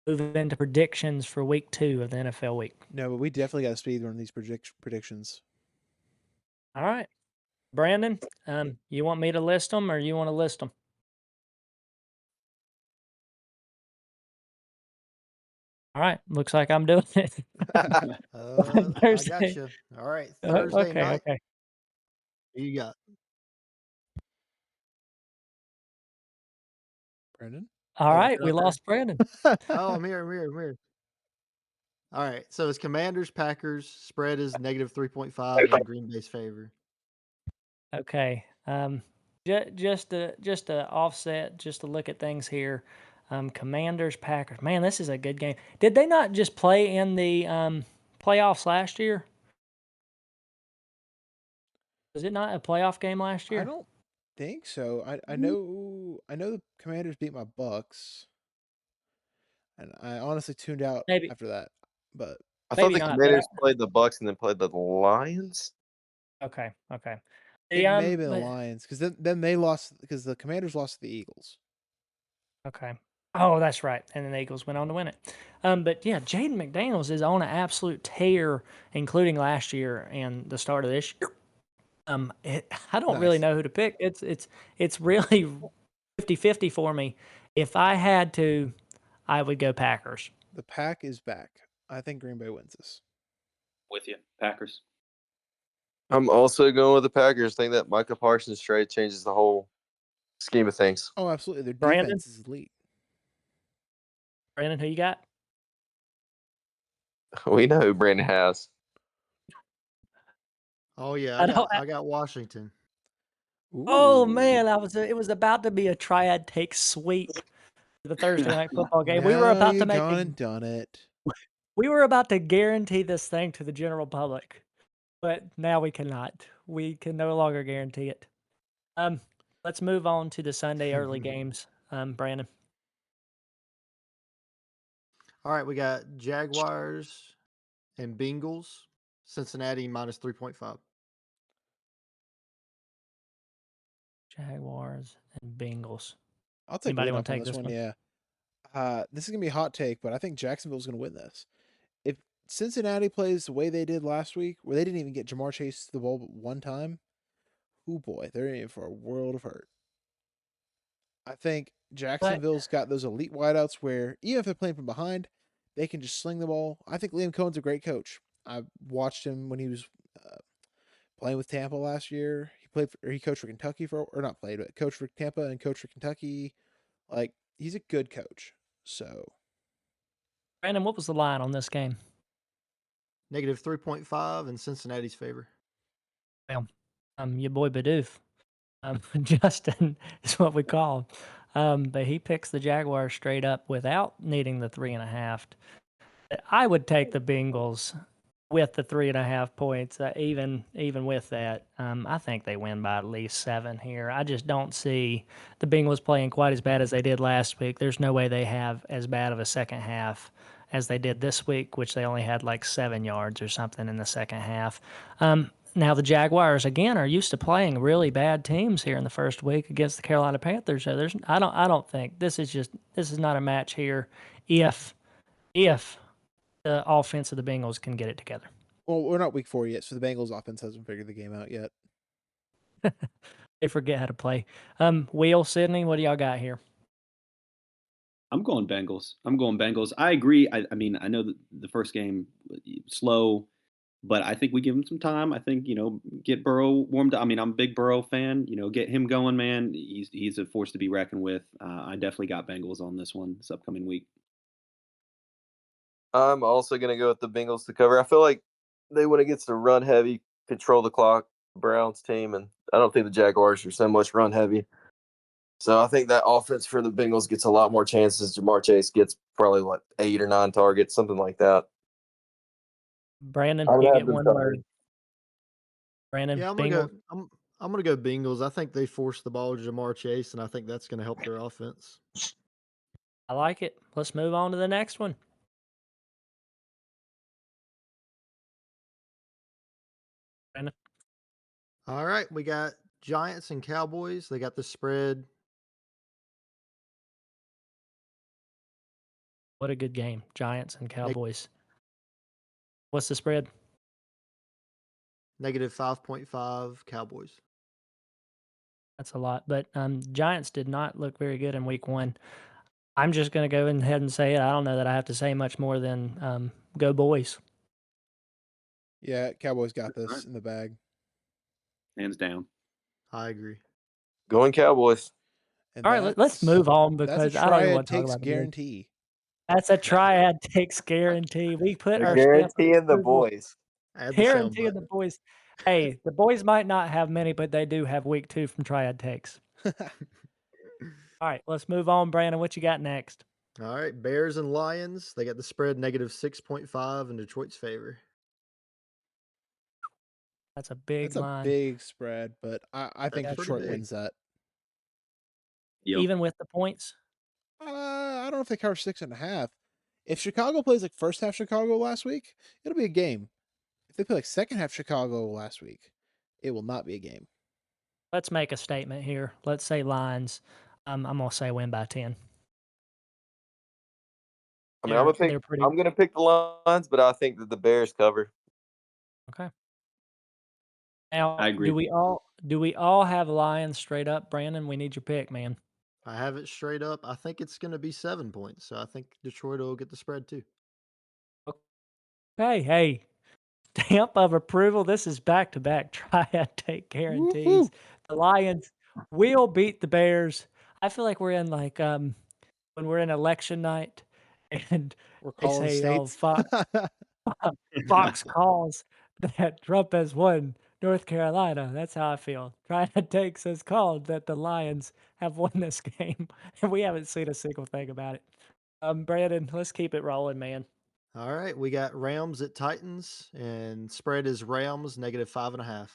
A: move into predictions for week 2 of the NFL week?
B: no, but we definitely got to speed run these predictions.
A: All right. Brandon, you want me to list them or you want to list them? All right. Looks like I'm doing it.
E: I got
A: Thursday.
E: you. All right, Thursday night.
A: Okay.
E: Who you got?
B: Brandon?
A: All
E: Oh,
A: right.
E: you're
A: We
E: out there?
A: lost Brandon.
E: Oh, I'm here. All right, so it's Commanders, Packers. Spread is -3.5 in Green Bay's favor.
A: Okay. Just to offset, just to look at things here. Commanders, Packers. Man, this is a good game. Did they not just play in the playoffs last year? Was it not a playoff game last year?
B: I don't think so. I know the Commanders beat my Bucks, and I honestly tuned out
A: Maybe.
B: after that. But
D: I thought
A: Maybe
D: the
A: not, but
D: Commanders played the Bucks and then played the Lions.
A: Okay.
B: it may have been the
A: but-
B: Lions because then they lost because the Commanders lost to the Eagles.
A: Okay. Oh, that's right. And then the Eagles went on to win it. But yeah, Jaden McDaniels is on an absolute tear, including last year and the start of this year. I don't really
B: Nice.
A: know who to pick. It's really 50-50 for me. If I had to, I would go Packers.
B: The Pack is back. I think Green Bay wins this.
C: With you, Packers.
D: I'm also going with the Packers. Think that Micah Parsons trade changes the whole scheme of things.
B: Oh, absolutely. Their
A: Brandon?
B: defense is elite.
A: Brandon, who you got?
D: We know who Brandon has.
E: Oh yeah,
A: I don't-
E: I got Washington.
A: Oh
B: Ooh.
A: man, it was about to be a Triad Takes sweep for the Thursday night football game. We were about to make
B: gone and done it.
A: We were about to guarantee this thing to the general public, but now we cannot. We can no longer guarantee it. Let's move on to the Sunday early games. Brandon.
E: All right, we got Jaguars and Bengals. Cincinnati -3.5.
A: Jaguars and Bengals.
B: I'll take
A: Anybody
B: lead
A: wanna
B: off on
A: take
B: this
A: this
B: one.
A: one?
B: Yeah. This is gonna be a hot take, but I think Jacksonville's gonna win this. If Cincinnati plays the way they did last week, where they didn't even get Jamar Chase to the ball but one time, oh boy, they're in for a world of hurt. I think Jacksonville's got those elite wideouts where even if they're playing from behind, they can just sling the ball. I think Liam Cohen's a great coach. I watched him when he was playing with Tampa last year. He coached for Kentucky or not played, but coached for Tampa and coached for Kentucky. Like, he's a good coach. So
A: Brandon, what was the line on this game?
E: Negative 3.5 in Cincinnati's favor.
A: Well, your boy Bidoof. Justin is what we call him. But he picks the Jaguars straight up without needing the 3.5. I would take the Bengals with the 3.5 points, even with that. I think they win by at least 7 here. I just don't see the Bengals playing quite as bad as they did last week. There's no way they have as bad of a second half as they did this week, which they only had like 7 yards or something in the second half. Now the Jaguars again are used to playing really bad teams here in the first week against the Carolina Panthers. So I don't think this is not a match here if the offense of the Bengals can get it together.
B: Well, we're not week 4 yet, so the Bengals offense hasn't figured the game out yet.
A: They forget how to play. Will, Sydney, what do y'all got here?
C: I'm going Bengals. I agree. I mean, I know that the first game slow, but I think we give him some time. I think, get Burrow warmed up. I mean, I'm a big Burrow fan. Get him going, man. He's a force to be reckoned with. I definitely got Bengals on this one this upcoming week.
D: I'm also going to go with the Bengals to cover. I feel like they went against a run heavy, control the clock Browns team, and I don't think the Jaguars are so much run heavy. So I think that offense for the Bengals gets a lot more chances. Jamar Chase gets probably 8 or 9 targets, something like that.
A: Brandon, you get one word. Brandon,
E: yeah, I'm gonna go Bengals. I think they force the ball to Jamar Chase, and I think that's going to help their offense.
A: I like it. Let's move on to the next one. Brandon.
E: All right, we got Giants and Cowboys. They got the spread.
A: What a good game. Giants and Cowboys. What's the spread?
E: Negative 5.5 Cowboys.
A: That's a lot. But Giants did not look very good in week 1. I'm just going to go ahead and say it. I don't know that I have to say much more than go boys.
B: Yeah, Cowboys got this in the bag.
C: Hands down.
E: I agree.
D: Going Cowboys.
B: And
A: all right, let's move on because I don't even want to talk about
B: guarantee.
A: That's a Triad Takes guarantee. We put our
D: guarantee in the boys.
A: Guarantee in the boys. Hey, the boys might not have many, but they do have week 2 from Triad Takes. All right, let's move on. Brandon, what you got next?
E: All right, Bears and Lions. They got the spread negative 6.5 in Detroit's favor.
A: That's a big line.
B: That's a big spread, but I think Detroit wins that.
C: Yep.
A: Even with the points?
B: I don't know if they cover 6.5. If Chicago plays like first half Chicago last week, it'll be a game. If they play like second half Chicago last week, it will not be a game.
A: Let's make a statement here. Let's say Lions. I'm gonna say win by 10.
D: I mean, I'm gonna pick the Lions, but I think that the Bears cover.
A: Okay. Now,
C: I agree.
A: Do we all have Lions straight up, Brandon? We need your pick, man.
E: I have it straight up. I think it's going to be 7 points, so I think Detroit will get the spread too.
A: Okay, hey, stamp of approval. This is back-to-back Triad Take guarantees. Woo-hoo. The Lions will beat the Bears. I feel like we're in when we're in election night and
B: we're
A: calling states. Fox calls that Trump has won North Carolina. That's how I feel. Triad Takes has called that the Lions have won this game, and we haven't seen a single thing about it. Brandon, let's keep it rolling, man.
E: All right, we got Rams at Titans, and spread is Rams negative 5.5.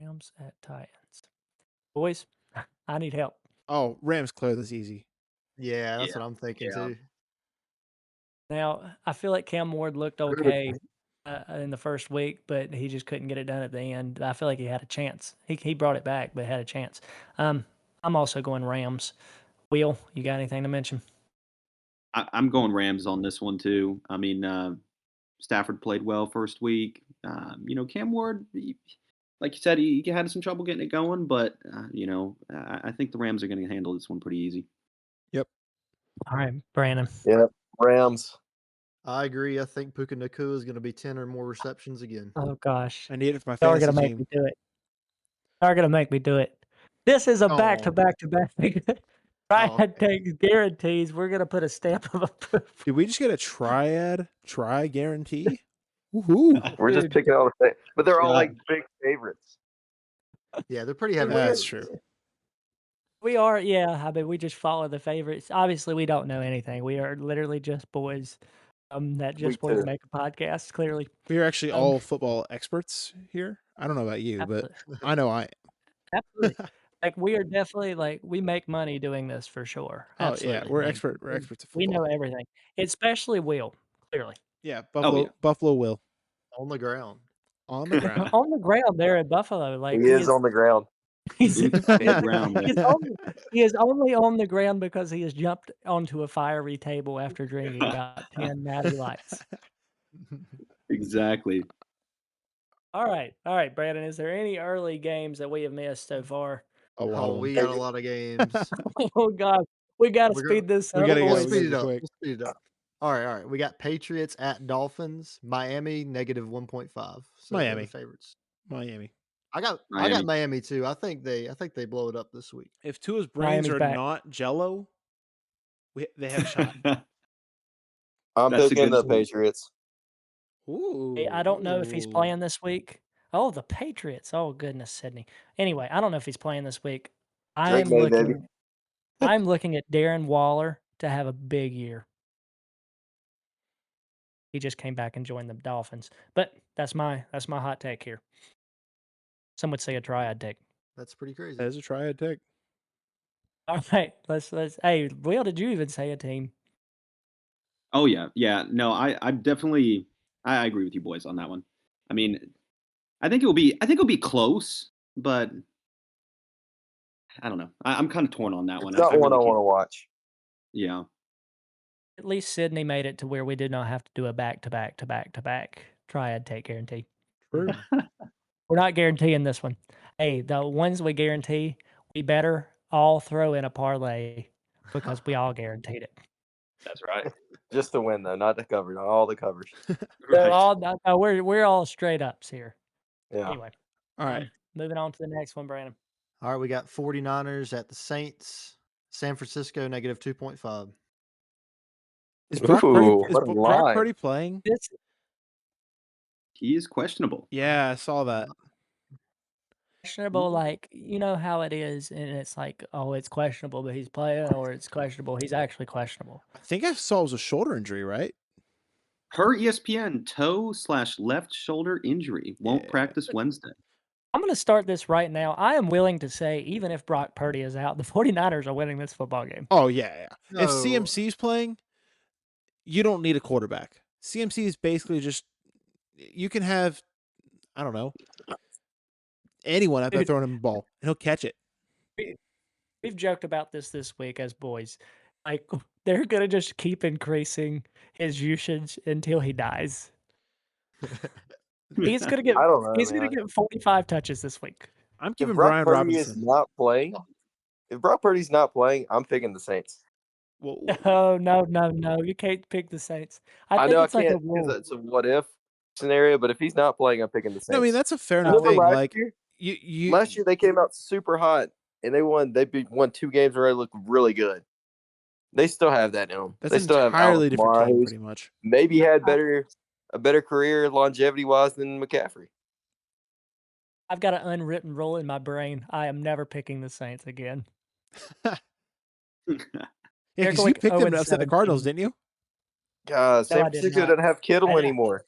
A: Rams at Titans. Boys, I need help.
B: Oh, Rams clear this easy.
E: Yeah, that's what I'm thinking too.
A: Now, I feel like Cam Ward looked okay in the first week, but he just couldn't get it done at the end. I feel like he had a chance. He brought it back, but had a chance. I'm also going Rams. Will, you got anything to mention?
C: I'm going Rams on this one too. I mean, Stafford played well first week. Cam Ward, like you said, he had some trouble getting it going, but I think the Rams are going to handle this one pretty easy.
B: Yep.
A: All right, Brandon.
D: Yep, Rams.
E: I agree. I think Puka Nacua is going to be 10 or more receptions again.
A: Oh gosh,
B: I need it for my fantasy team.
A: Y'all are going to make me do it. This is a back-to-back-to-back. Triad Takes guarantees. We're gonna put a stamp of approval.
B: Did we just get a try guarantee? Woohoo!
D: We're just
A: Dude.
D: picking all the things, but they're all
C: Yeah.
D: like big favorites.
E: Yeah, they're pretty heavy.
B: That's
E: favorites.
B: true.
A: We are, yeah. I mean, we just follow the favorites. Obviously, we don't know anything. We are literally just boys that just want to
D: too.
A: make a podcast. Clearly,
B: We are actually
A: Um,
B: all football experts here. I don't know about you, but I know I am.
A: absolutely. Like we are definitely like we make money doing this for sure.
B: Oh
A: Absolutely.
B: yeah, we're
A: Like,
B: experts at
A: we
B: football.
A: know everything, especially Will. Clearly,
B: Yeah,
C: yeah.
B: Buffalo will
E: On the ground.
B: on the ground.
A: on the ground there in Buffalo, like
D: He is on the ground.
A: he's,
C: Boots on the ground.
A: he is only on the ground because he has jumped onto a fiery table after drinking about 10 Natty Lights.
C: Exactly.
A: All right, Brandon. Is there any early games that we have missed so far?
B: A lot
E: Oh,
B: of
E: we
B: them.
E: got a lot of games.
A: Oh God, we got to
E: We're
A: speed this
B: we
A: up.
B: gotta go.
E: We'll
A: boys.
E: speed it
B: Go
E: up.
B: quick.
E: We'll speed it up. All right. We got Patriots at Dolphins. Miami -1.5. So they're
B: Miami.
E: the favorites.
B: Miami.
E: I got Miami too. I think they blow it up this week.
B: If Tua's brains
A: Miami's
B: are
A: back.
B: not Jello, they have a shot.
D: I'm
C: That's a
D: picking
C: good
D: the
C: point.
D: Patriots.
B: Ooh.
A: Hey, I don't know if he's playing this week. Oh, the Patriots. Oh goodness, Sydney. Anyway, I don't know if he's playing this week. I'm
D: Drake May, baby.
A: looking at Darren Waller to have a big year. He just came back and joined the Dolphins. But that's my hot take here. Some would say a triad take.
E: That's pretty crazy.
B: That is a Triad Take.
A: All right, let's. Hey, Will, did you even say a team?
C: Oh yeah. No, I definitely I agree with you boys on that one. I mean, I think it'll be close, but I don't know. I'm kind of torn on that
D: It's
C: one.
D: not
C: I
D: one I
C: really
D: want to
C: can't.
D: watch.
C: Yeah.
A: At least Sydney made it to where we did not have to do a back-to-back triad take guarantee.
B: True.
A: We're not guaranteeing this one. Hey, the ones we guarantee, we better all throw in a parlay because we all guaranteed it.
C: That's right.
D: Just to win though, not to cover, not all the covers.
A: No, we're all straight ups here.
D: Yeah.
A: Anyway,
B: All right.
A: moving on to the next one, Brandon.
E: All right, we got 49ers at the Saints. San Francisco -2.5.
B: Is Brock Purdy,
D: Ooh,
B: is
D: what a
B: Brock
D: line.
B: Purdy playing?
A: This
C: He is questionable.
B: Yeah, I saw that.
A: questionable, like you know how it is, and it's like, oh, it's questionable, but he's playing, or it's questionable, he's actually questionable.
B: I think I saw it was a shoulder injury, right?
C: Per ESPN, toe/left shoulder injury. Won't
B: Yeah.
C: practice Wednesday.
A: I'm going to start this right now. I am willing to say, even if Brock Purdy is out, the 49ers are winning this football game.
B: Oh yeah.
E: No.
B: If CMC's playing, you don't need a quarterback. CMC is basically just you can have, I don't know, anyone out there throwing him the ball and he'll catch it.
A: We've joked about this week as boys. Like they're going to just keep increasing his usage until he dies. He's going to get
D: I don't know.
A: he's
D: man.
A: going to get 45 touches this week.
B: I'm
D: If
B: giving
D: Brock
B: Brian
D: Purdy is
B: Robinson.
D: not playing, if Brock Purdy's not playing, I'm picking the Saints.
B: Well,
A: Oh, no. You can't pick the Saints. I think
D: know
A: it's
D: I
A: like a
D: can't because
A: rule.
D: it's a what if scenario, but if he's not playing, I'm picking the Saints.
B: no, I mean that's a fair enough
D: Remember
B: thing.
D: last
B: Like
D: year?
B: you
D: Last year they came out super hot and they won 2 games where they looked really good. They still have that in them.
B: that's
D: They
B: an
D: still have
B: entirely
D: Alvin
B: different
D: Kamara,
B: team,
D: who's
B: pretty much.
D: maybe had a better career longevity wise than McCaffrey.
A: I've got an unwritten rule in my brain. I am never picking the Saints again.
B: Yeah,
A: They're
B: because you
A: going
B: picked them to upset the
A: 0-17.
B: Cardinals, didn't you?
D: San
A: I did
D: Francisco
A: not.
D: doesn't have Kittle
A: I-
D: anymore.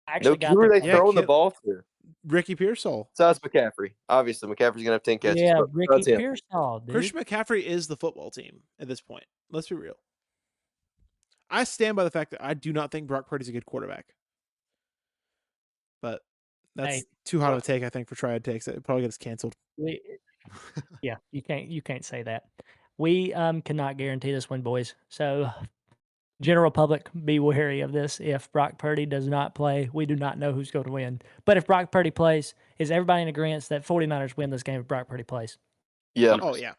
A: I
D: No,
A: actually got
D: who are
A: the
D: they
B: Yeah,
D: throwing the
B: Kittle.
D: ball to?
B: Ricky Pearsall.
D: Besides McCaffrey. Obviously, McCaffrey's gonna have 10 catches.
A: Yeah,
D: but
A: Ricky
D: that's him.
A: Pearsall, dude.
B: Christian McCaffrey is the football team at this point. Let's be real. I stand by the fact that I do not think Brock Purdy's a good quarterback. But that's
A: Hey.
B: too hot of a take, I think, for Triad Takes. It probably gets canceled.
A: Yeah, you can't say that. We cannot guarantee this one, boys. So general public, be wary of this. If Brock Purdy does not play, we do not know who's going to win. But if Brock Purdy plays, is everybody in agreement that 49ers win this game if Brock Purdy plays?
D: Yeah.
B: Oh, yeah.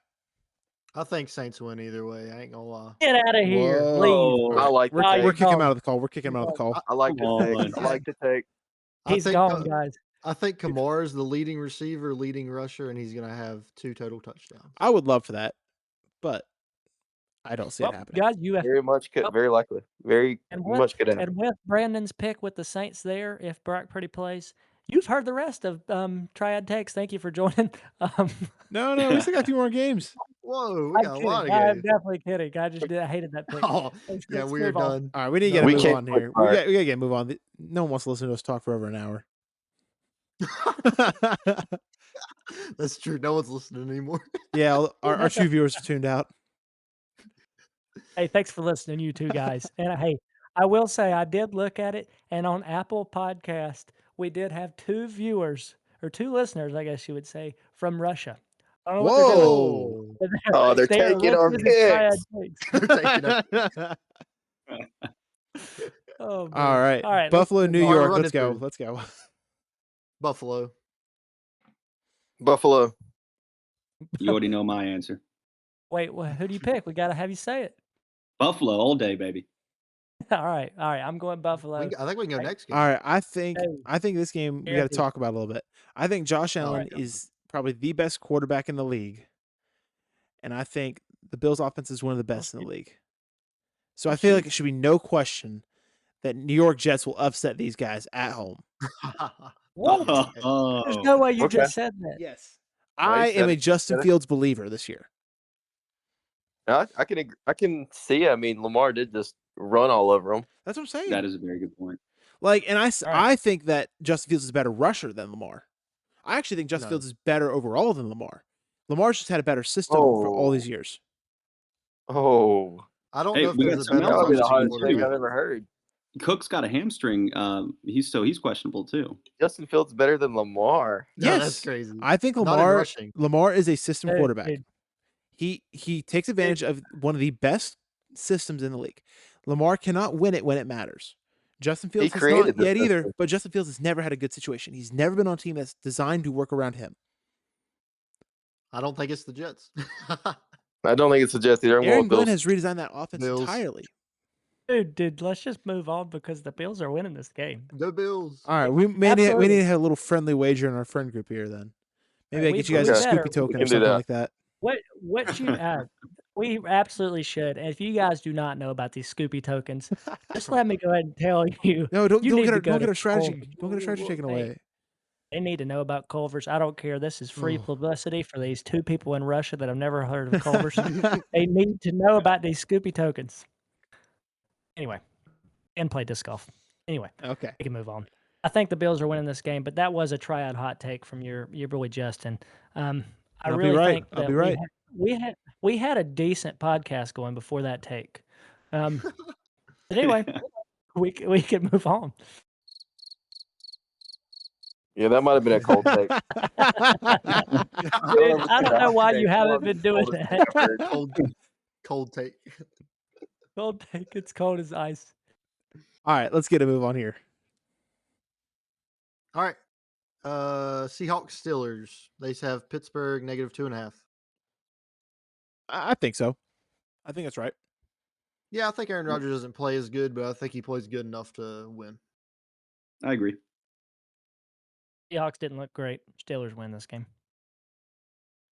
E: I think Saints win either way. I ain't gonna lie.
A: Get out of here.
B: Whoa.
A: Leave.
D: I like the
A: Oh,
D: take.
B: We're kicking him
A: gone.
B: out of the call. We're kicking him out of the call.
D: I like
C: Come
D: the take.
C: on.
D: I like the take.
A: He's
E: think,
A: gone, guys.
E: I think Kamara is the leading receiver, leading rusher, and he's gonna have 2 total touchdowns.
B: I would love for that. But I don't see it
A: Well,
B: happening.
A: guys, you have
D: Very much could,
A: Oh.
D: very likely, very
A: and
D: much could happen.
A: and with Brandon's pick with the Saints there, if Brock Purdy plays, you've heard the rest of Triad Takes. Thank you for joining.
B: No, we still got a few more games.
E: Whoa, we
A: I'm
E: got a
A: kidding.
E: lot of
A: I'm
E: games.
A: definitely kidding. I hated that pick.
E: Oh, yeah,
A: Let's
E: we are
A: move on.
E: done.
B: All right, we need to
E: No,
B: get a
D: we
B: move
D: can't
B: on
D: play
B: here.
D: smart.
B: We got to get a move on. No one wants to listen to us talk for over an hour.
E: That's true. No one's listening anymore.
B: Yeah, our two viewers are tuned out.
A: Hey, thanks for listening, you two guys. And hey, I will say I did look at it, and on Apple Podcast, we did have 2 viewers or 2 listeners, I guess you would say, from Russia. I don't know what they're doing.
B: Whoa!
D: Oh, they're
A: They are
D: taking our
A: listening to Triad
D: picks.
A: Takes.
E: They're taking up.
A: Oh, man.
B: All right,
A: let's
B: Buffalo,
A: move
B: New
A: on.
B: York.
E: run
B: Let's
E: it
B: go.
E: through.
B: Let's go.
E: Buffalo.
D: Buffalo.
C: You already know my answer.
A: Wait, who do you pick? We got to have you say it.
C: Buffalo all day, baby.
A: All right. I'm going Buffalo.
E: I think we can go next game.
B: All right, I think
A: Hey,
B: this game we got to
A: Guaranteed.
B: talk about a little bit. I think Josh
E: All
B: Allen
E: right.
B: is probably the best quarterback in the league, and I think the Bills' offense is one of the best in the league. So I feel like it should be no question that New York Jets will upset these guys at home.
A: What? There's no way you
D: Okay.
A: just said that.
B: Yes,
D: No,
B: I
D: you said
B: am a
D: it.
B: Justin
D: Said it.
B: Fields believer this year.
D: I can see. I mean, Lamar did just run all over him.
B: That's what I'm saying.
C: That is a very good point.
B: Like, and
A: All right.
B: I think that Justin Fields is a better rusher than Lamar. I actually think Justin
E: No.
B: Fields is better overall than Lamar. Lamar's just had a better system for all
D: Oh.
B: these years.
D: Oh,
E: I don't
C: Hey,
E: know if
C: we
E: there's
C: got
E: a
C: something
E: better
C: else
D: that would be
C: on
D: the
C: this
E: option
C: game,
D: hottest
E: for
D: thing
C: too.
D: I've ever heard.
C: Cook's got a hamstring. He's questionable too.
D: Justin Fields better than Lamar.
E: No,
B: Yes,
E: that's crazy.
B: I think
E: Not in rushing.
B: Lamar is a system
A: Dude,
B: quarterback.
A: dude.
B: He takes advantage of one of the best systems in the league. Lamar cannot win it when it matters. Justin Fields has not
D: created the
B: yet either,
D: system.
B: but Justin Fields has never had a good situation. He's never been on a team that's designed to work around him.
E: I don't think it's the Jets.
D: I don't think it's the Jets either. I'm going
B: Aaron
D: with
B: Glenn
D: Bills.
B: has redesigned that offense
E: Bills.
B: entirely.
A: Dude, let's just move on because the Bills are winning this game.
E: Go Bills.
B: All right, we need
A: Absolutely.
B: to have a little friendly wager in our friend group here. Then maybe I
A: We-
B: get you guys
A: we
B: a
A: better.
B: Scoopy token
D: We
B: or
D: can do
B: something
D: that.
B: like that.
A: What you we absolutely should. And if you guys do not know about these Scoopy tokens, just let me go ahead and tell you.
B: No, don't
A: You
B: get
A: need
B: our
A: to go
B: don't get
A: to
B: our strategy.
A: Culver's.
B: Don't get our strategy taken
A: Hey,
B: away.
A: They need to know about Culver's. I don't care. This is free
B: Ugh.
A: publicity for these 2 people in Russia that have never heard of Culver's. They need to know about these Scoopy tokens. Anyway, and play disc golf. Anyway,
B: Okay.
A: we can move on. I think the Bills are winning this game, but that was a Triad hot take from your boy Justin. I
B: I'll be
A: really
B: right.
A: think
B: I'll
A: that
B: be right.
A: we had a decent podcast going before that take. But anyway, we can move on.
D: Yeah, that might have been a cold take.
A: Dude, I don't know why you haven't been doing that.
E: Cold take.
A: Cold take. It's cold as ice.
B: All right, let's get a move on here.
E: All right. Seahawks Steelers. They have Pittsburgh -2.5.
B: I think so. I think that's right.
E: Yeah, I think Aaron Rodgers doesn't play as good, but I think he plays good enough to win.
C: I agree.
A: Seahawks didn't look great. Steelers win this game.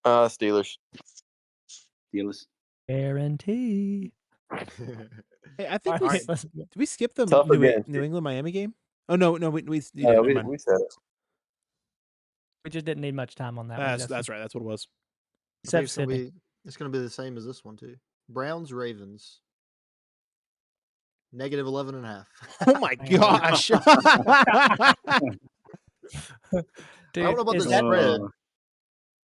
D: Steelers.
C: Steelers.
A: Guarantee.
B: Hey, I think
A: All right,
B: did
A: let's-
B: we skip the
D: Tougher game,
B: New England Miami game? Oh no, we
D: Yeah,
B: never
D: we
B: mind.
D: said it.
A: we just didn't need much time on that one.
B: That's right. That's what it was.
E: I think
A: Except Sydney.
E: it's gonna be the same as this one too. Browns Ravens. -11.5.
B: Oh my gosh.
A: Dude,
E: I don't know about
A: is
E: the
A: that
E: spread.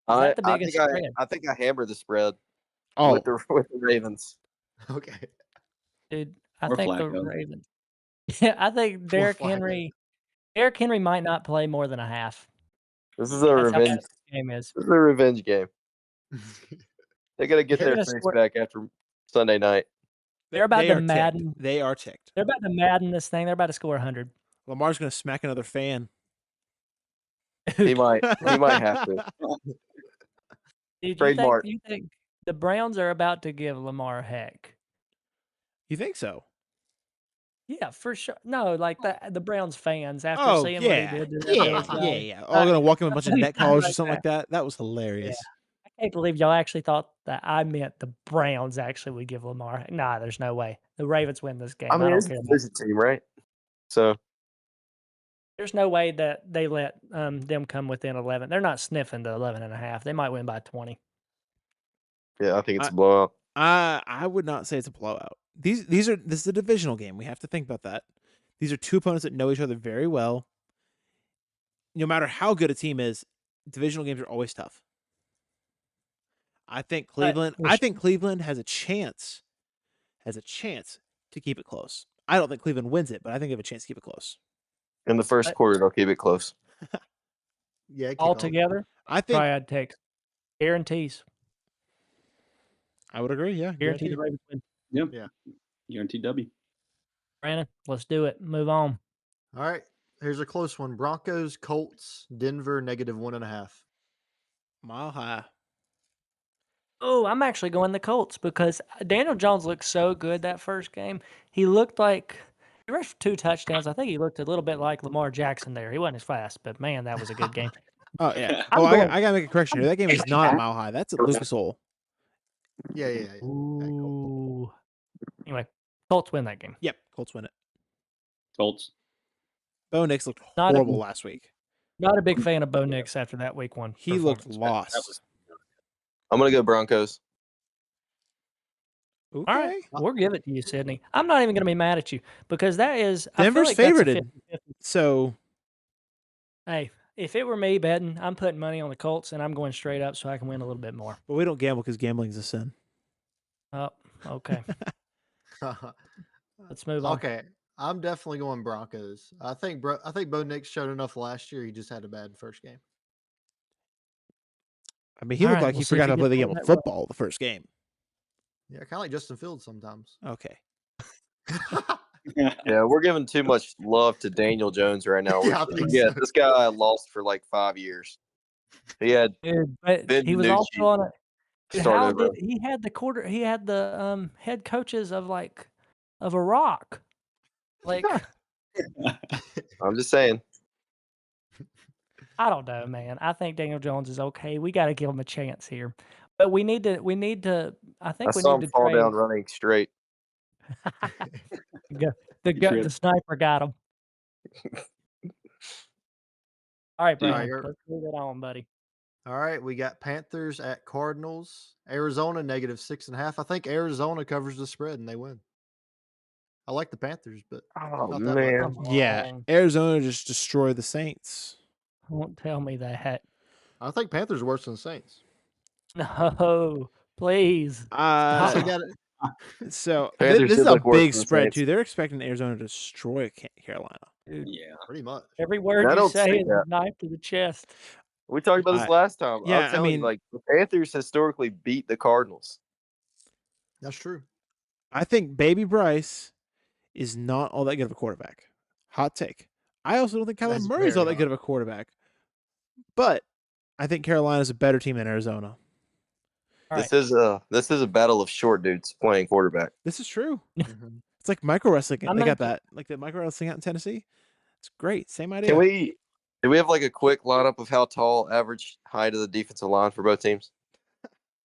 A: that the biggest spread?
D: I think I hammered the spread
B: Oh,
D: with the Ravens.
E: Okay.
A: Dude, I
C: Or
A: think the
C: Flacco.
A: Ravens. Yeah, I think Derrick
E: Flacco.
A: Henry might not play more than a half.
D: This is a
A: That's how
D: revenge.
A: bad this game is.
D: This is a revenge game. They got to get
A: They're
D: their
A: gonna
D: face
A: score-
D: back after Sunday night.
A: They're about
B: they
A: to
B: are ticked.
A: madden.
B: They are ticked.
A: They're about to madden this thing. They're about to score 100.
B: Lamar's gonna smack another fan.
D: He might have to.
A: Dude,
D: Trademark.
A: you think the Browns are about to give Lamar a heck?
B: You think so?
A: Yeah, for sure. No, like the Browns fans after
B: Oh
A: seeing
B: yeah,
A: what he did to that
B: yeah,
A: those guys.
B: yeah. All gonna walk him a bunch of neck collars or
A: Like
B: something like that. That was hilarious.
A: I can't believe y'all actually thought that I meant the Browns actually would give Lamar. Nah, there's no way. The Ravens win this game.
D: I mean,
A: don't
D: it's a
A: care.
D: division team, right? So
A: There's no way that they let them come within 11. They're not sniffing to 11.5. They might win by 20.
D: yeah, I think it's a blowout.
B: I would not say it's a blowout. This is a divisional game. We have to think about that. These are two opponents that know each other very well. No matter how good a team is, divisional games are always tough. I think Cleveland has a chance to keep it close. I don't think Cleveland wins it, but I think they have a chance to keep it close.
D: In the first quarter, they'll keep it close.
E: Yeah,
A: All together,
B: I think
A: Triad Takes. Guarantees.
B: I would agree. Yeah,
A: Guarantee the Ravens win.
C: Yep.
E: Yeah.
C: Guaranteed W.
A: Brandon, let's do it. Move on.
E: All right. Here's a close one. Broncos, Colts, Denver, -1.5.
B: Mile high.
A: Oh, I'm actually going the Colts because Daniel Jones looked so good that first game. He looked like he rushed 2 touchdowns. I think he looked a little bit like Lamar Jackson there. He wasn't as fast, but man, that was a good game.
B: Oh yeah.
A: I'm
B: Oh,
A: going-
B: I gotta make a correction here. That game is not at Mile High. That's at Lucas Oil.
E: Yeah.
A: Ooh. Anyway, Colts win that game.
B: Yep, Colts win it.
C: Colts.
B: Bo Nix looked
A: Not a-
B: horrible last week.
A: Not a big fan of Bo Nix after that week 1.
B: He looked
A: performance.
B: lost.
D: I'm gonna go Broncos.
B: Okay.
A: All right, we'll give it to you, Sydney. I'm not even going to be mad at you because that is
B: Denver's
A: I feel like that's a
B: favorited.
A: 50-50.
B: So
A: Hey, if it were me betting, I'm putting money on the Colts and I'm going straight up so I can win a little bit more.
B: but we don't gamble because gambling's a sin.
A: Oh, okay. Let's move on.
E: Okay. I'm definitely going Broncos. I think Bo Nix showed enough last year. He just had a bad first game.
B: I mean, he
A: All
B: looked
A: right,
B: like
A: we'll
B: he
A: see if
B: forgot
A: he
B: to play
A: gets
B: the
A: all
B: game of
A: that well.
B: football the first game.
E: Yeah, kind of like Justin Fields sometimes.
B: Okay.
D: Yeah, we're giving too much love to Daniel Jones right now.
E: Yeah, I think
D: Yeah,
E: so.
D: this guy lost for like 5 years. He had
A: Dude, but
D: Ben
A: he was also
D: DiNucci
A: on a dude,
D: start
A: how
D: over.
A: did he had the head coaches of a rock. Like
D: I'm just saying.
A: I don't know, man. I think Daniel Jones is okay. We got to give him a chance here. But we need to I
D: I
A: think we
D: saw
A: need
D: him
A: to
D: fall
A: trade
D: down running straight.
A: the sniper got him. All right, Brandon.
E: Tiger.
A: Let's move it on, buddy.
E: All right, we got Panthers at Cardinals. Arizona -6.5. I think Arizona covers the spread and they win. I like the Panthers, but
D: Oh
E: not that
D: man.
E: much.
A: Come
B: Yeah,
A: on.
B: Arizona just destroyed the Saints.
A: Don't tell me that.
E: I think Panthers are worse than the Saints.
A: No, please.
E: Also
B: Uh,
E: got it.
B: so
D: Panthers
B: this is
D: did
B: a
D: look worse
B: big
D: than the
B: spread
D: Saints.
B: too. They're expecting Arizona to destroy Carolina.
A: Dude,
C: Yeah.
E: Pretty much.
A: every word
D: I
A: you
D: don't
A: say
D: see
A: is
D: that.
A: a knife to the chest.
D: We talked about this last time.
B: yeah,
D: I'm telling you, like the Panthers historically beat the Cardinals.
E: That's true.
B: I think Baby Bryce is not all that good of a quarterback. Hot take. I also don't think Kyler
E: That's
B: Murray's all
E: very
B: that good of a quarterback. But I think Carolina's a better team than Arizona.
A: All
D: This is a battle of short dudes playing quarterback.
B: This is true.
E: Mhm.
B: It's like micro wrestling.
A: I'm
B: They
A: gonna
B: got that, like the micro wrestling out in Tennessee. It's great. Same idea.
D: Do we have like a quick lineup of how tall average height of the defensive line for both teams?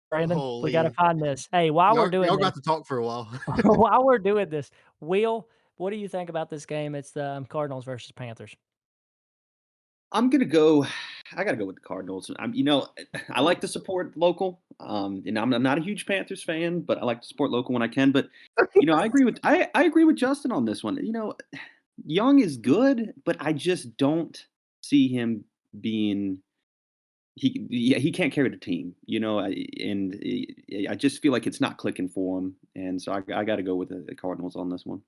A: Brandon, we got to
E: Holy.
A: find this. Hey, while we're doing
E: Y'all
A: this,
E: got to talk for a while.
A: while we're doing this, Will, what do you think about this game? It's the Cardinals versus Panthers.
C: I'm gonna go. I gotta go with the Cardinals. I like to support local. And I'm not a huge Panthers fan, but I like to support local when I can. But I agree with Justin on this one. Young is good, but I just don't see him being. He can't carry the team. I just feel like it's not clicking for him, and so I got to go with the Cardinals on this one.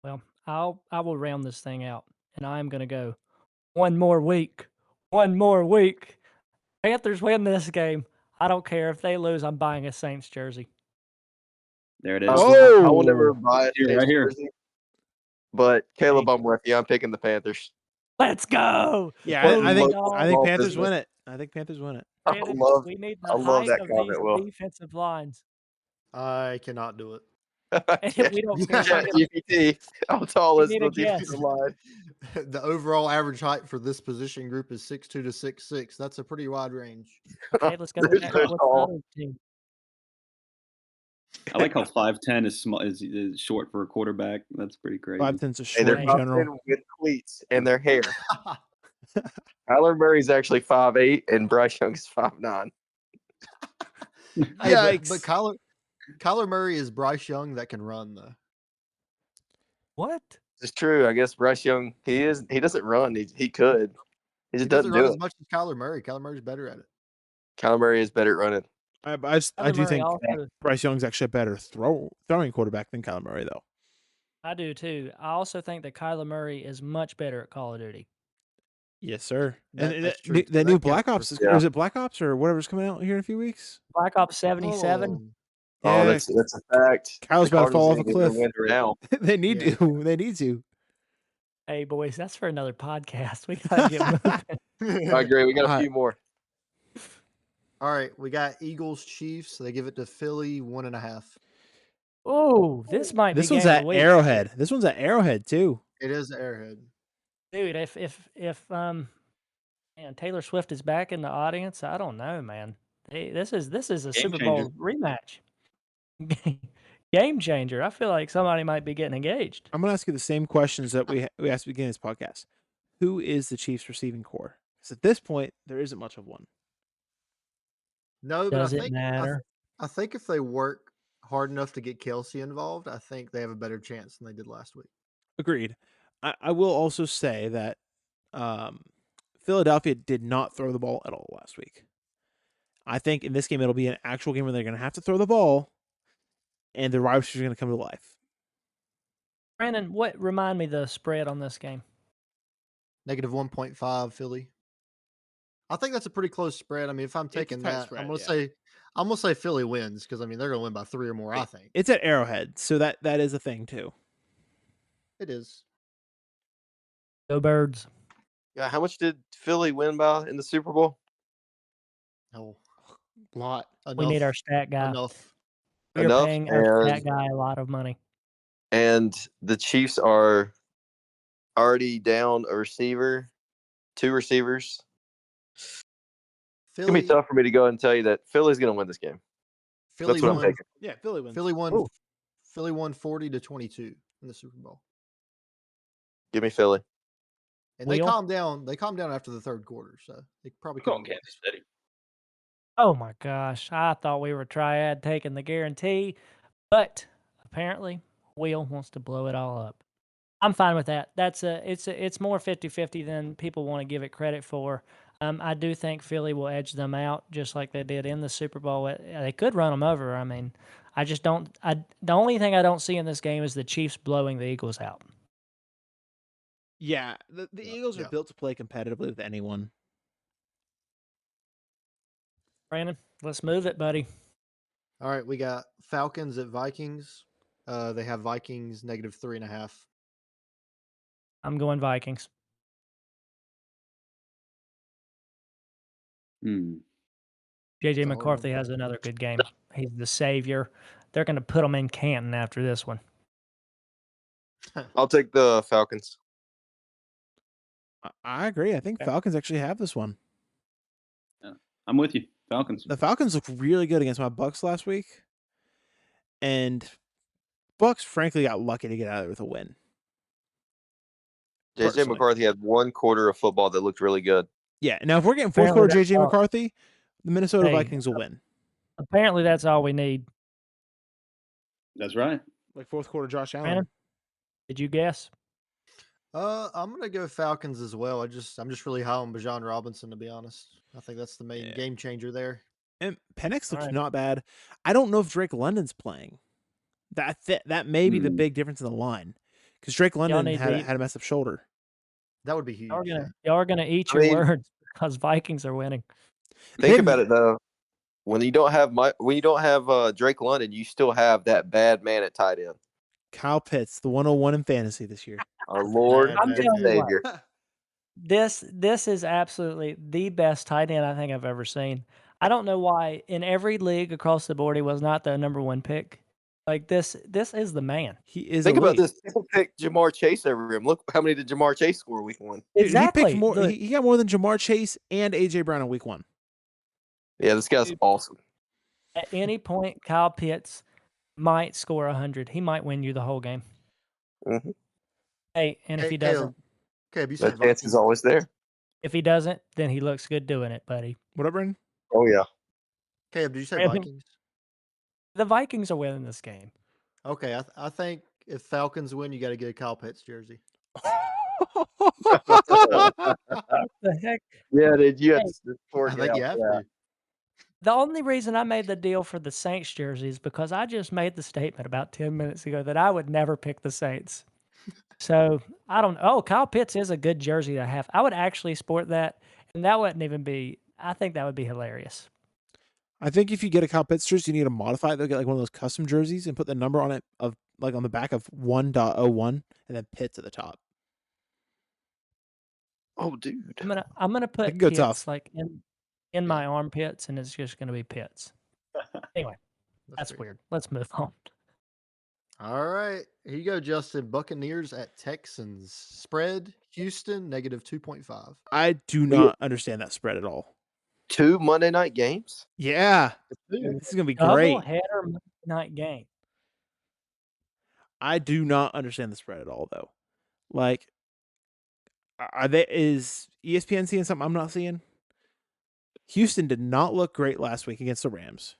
A: Well, I will round this thing out, and I'm gonna go one more week. One more week. Panthers win this game. I don't care if they lose. I'm buying a Saints jersey.
C: There it is.
B: Oh!
D: I will never buy a
C: Here,
D: Saints
C: right here.
D: jersey. But Caleb, I'm with you. I'm picking the Panthers.
A: Let's go.
B: Yeah,
A: Boom,
B: I think
A: dog.
B: Panthers
D: business.
B: win it. I think Panthers win it.
A: Brandon, we need the
D: I love
A: height
D: that
A: of
D: comment,
A: these
D: Will.
A: defensive lines.
E: I cannot do it.
A: We don't care.
D: Chat GPT. How tall
A: We
D: is
A: need
D: the
A: a guess.
D: defensive line?
E: The overall average height for this position group is 6'2" to 6'6". That's a pretty wide range.
A: Okay, let's go
D: They're
A: next.
D: so
A: What's the
D: tall.
A: other team?
C: I like how 5'10" is small is short for a quarterback. That's pretty crazy.
B: 5'10's a
D: Hey,
B: short
D: they're
B: in
A: Right.
B: general.
D: 5'10" with cleats and their hair. Kyler Murray's actually 5'8", and Bryce Young is 5'9".
E: Hey,
B: Yikes.
E: but Kyler Murray is Bryce Young that can run though.
A: What?
D: It's true. I guess Bryce Young, he doesn't run. He could. He just
E: He doesn't
D: doesn't
E: run
D: do
E: as
D: it.
E: much as Kyler Murray. Kyler Murray's better at it.
D: Kyler Murray is better at running.
B: I
A: Kyler
B: do
A: Murray
B: think
A: also,
B: Bryce Young's actually a better throwing quarterback than Kyler Murray, though.
A: I do too. I also think that Kyler Murray is much better at Call of Duty.
B: Yes, sir. And
E: That's true.
B: the new
E: That
B: Black
E: counts
B: Ops
E: for-
B: or is it Black Ops or whatever's coming out here in a few weeks?
A: Black Ops 77.
E: Oh,
D: Oh,
B: Yeah,
D: that's a fact.
B: Kyle's
D: The
B: about to fall
D: Cardinals
B: off a
D: need to get their
B: cliff.
D: win now.
B: They need
E: Yeah.
B: to. They need to.
A: Hey, boys, that's for another podcast. We got to get moving.
D: I agree. We got a
B: Alright.
D: few more.
E: All right, we got Eagles Chiefs. They give it to Philly 1.5.
A: Oh, this might
B: This
A: be
B: one's
A: game of
B: at
A: the week.
B: Arrowhead. This one's at Arrowhead too.
E: It is Airhead.
A: Dude, if man, Taylor Swift is back in the audience, I don't know, man. This is a
C: Game
A: Super Bowl rematch. Game changer. I feel like somebody might be getting engaged.
B: I'm gonna ask you the same questions that we asked at the beginning of this podcast. Who is the Chiefs receiving core? Because at this point, there isn't much of one.
E: No, but
A: Does
E: I
A: it
E: think
A: matter?
E: I think if they work hard enough to get Kelsey involved, I think they have a better chance than they did last week.
B: Agreed. I will also say that Philadelphia did not throw the ball at all last week. I think in this game it'll be an actual game where they're going to have to throw the ball, and the wide receivers are going to come to life.
A: Brandon, remind me the spread on this game?
E: Negative 1.5 Philly. I think that's a pretty close spread. I mean, if I'm taking
B: tight
E: that,
B: spread,
E: I'm gonna say Philly wins because I mean they're gonna win by 3 or more. I think
B: It's at Arrowhead, so that is a thing too.
E: it is.
A: Go Birds.
D: Yeah, how much did Philly win by in the Super Bowl?
E: Oh,
B: Lot.
A: We need our stat guy.
E: enough.
A: We are
D: Enough,
A: paying our stat
D: and-
A: guy a lot of money.
D: And the Chiefs are already down a receiver, 2 receivers. It's gonna
E: Philly,
D: be tough for me to go and tell you that Philly's gonna win this game.
E: Philly
D: That's what I'm
E: won.
D: taking.
B: Yeah, Philly wins.
E: Philly won.
D: Ooh.
E: Philly won 40-22 in the Super Bowl,
D: Give me Philly.
E: and they
A: Wheel?
E: calmed down. They calmed down after the third quarter, so they probably
C: Go on,
E: couldn't win.
C: Kansas City.
A: Oh my gosh. I thought we were Triad taking the guarantee, but apparently Will wants to blow it all up. I'm fine with that. It's more 50-50 than people want to give it credit for. I do think Philly will edge them out just like they did in the Super Bowl. They could run them over. I mean, I just don't. The only thing I don't see in this game is the Chiefs blowing the Eagles out.
B: Yeah, the Eagles are
E: yeah.
B: built to play competitively with anyone.
A: Brandon, let's move it, buddy.
E: All right, we got Falcons at Vikings. They have Vikings negative 3.5.
A: I'm going Vikings. JJ
E: Oh.
A: McCarthy has another good game. He's the savior. They're going to put him in Canton after this one.
D: I'll take the Falcons.
B: I agree. I think
A: Okay.
B: Falcons actually have this one.
C: I'm with you. Falcons.
B: The Falcons looked really good against my Bucks last week, and Bucks frankly got lucky to get out of there with a win.
D: JJ
B: Personally.
D: McCarthy had 1 quarter of football that looked really good.
B: Yeah. Now, if we're getting fourth
A: Apparently
B: quarter
A: that's
B: JJ
A: all-
B: McCarthy, the Minnesota
A: Hey.
B: Vikings will win.
A: Apparently, that's all we need.
C: That's right.
B: Like fourth quarter Josh Allen.
A: Brandon, did you guess?
E: I'm gonna go Falcons as well. I'm just really high on Bijan Robinson, to be honest. I think that's the main
B: Yeah.
E: game changer there.
B: And Penix looks
A: Alright.
B: not bad. I don't know if Drake London's playing. That may be the big difference in the line, because Drake London
A: need to
B: had
A: eat-
B: a messed up shoulder.
E: That would be huge.
A: Y'all are gonna eat
D: I
A: your
D: mean-
A: words because Vikings are winning.
D: Think
B: They-
D: about it though. When you don't have Drake London, you still have that bad man at tight end.
B: Kyle Pitts, the 101 in fantasy this year.
D: Our Lord
E: I'm
D: and
A: telling you what.
D: Savior.
A: This is absolutely the best tight end I think I've ever seen. I don't know why in every league across the board he was not the number one pick, Like this is the man.
B: He is
D: Think about
B: elite.
D: this. People pick Jamar Chase over him. Look how many did Jamar Chase score week 1?
B: Dude,
A: Exactly.
B: He picked more.
A: Look,
B: He got more than Jamar Chase and AJ Brown in week 1.
D: Yeah, this guy's awesome.
A: at any point, Kyle Pitts might score 100. He might win you the whole game.
D: Mhm.
A: Hey, and if he doesn't,
E: Caleb, you
D: That
E: said
D: chance is always there.
A: if he doesn't, then he looks good doing it, buddy.
B: What up, Brandon?
D: Oh yeah.
E: Caleb, did you say
A: Brandon?
E: Vikings?
A: The Vikings are winning this game.
E: Okay, I think if Falcons win, you got to get a Kyle Pitts jersey.
A: The heck?
D: Yeah, dude, you
A: Hey,
D: have to fork
E: I
D: it
E: think
D: out
E: you have
D: for that.
E: to.
A: The only reason I made the deal for the Saints jersey is because I just made the statement about 10 minutes ago that I would never pick the Saints. So I don't. Oh, Kyle Pitts is a good jersey to have. I would actually sport that, and that wouldn't even be. I think that would be hilarious.
B: I think if you get a Kyle Pitts jersey, you need to modify it. They'll get like one of those custom jerseys and put the number on it of like on the back of 1.01 and then Pitts at the top.
D: Oh, dude.
A: I'm gonna put
B: can go
A: Pitts
B: tough.
A: like in my armpits, and it's just gonna be Pitts. Anyway, that's
E: great.
A: weird. Let's move on.
E: All right, here you go, Justin. Buccaneers at Texans. Spread Houston -2.5.
B: I do not understand that spread at all.
D: 2 Monday night games?
B: Yeah,
D: Dude.
B: this is gonna be great.
A: Double header Monday night game.
B: I do not understand the spread at all, though. Like, is ESPN seeing something I'm not seeing? Houston did not look great last week against the Rams,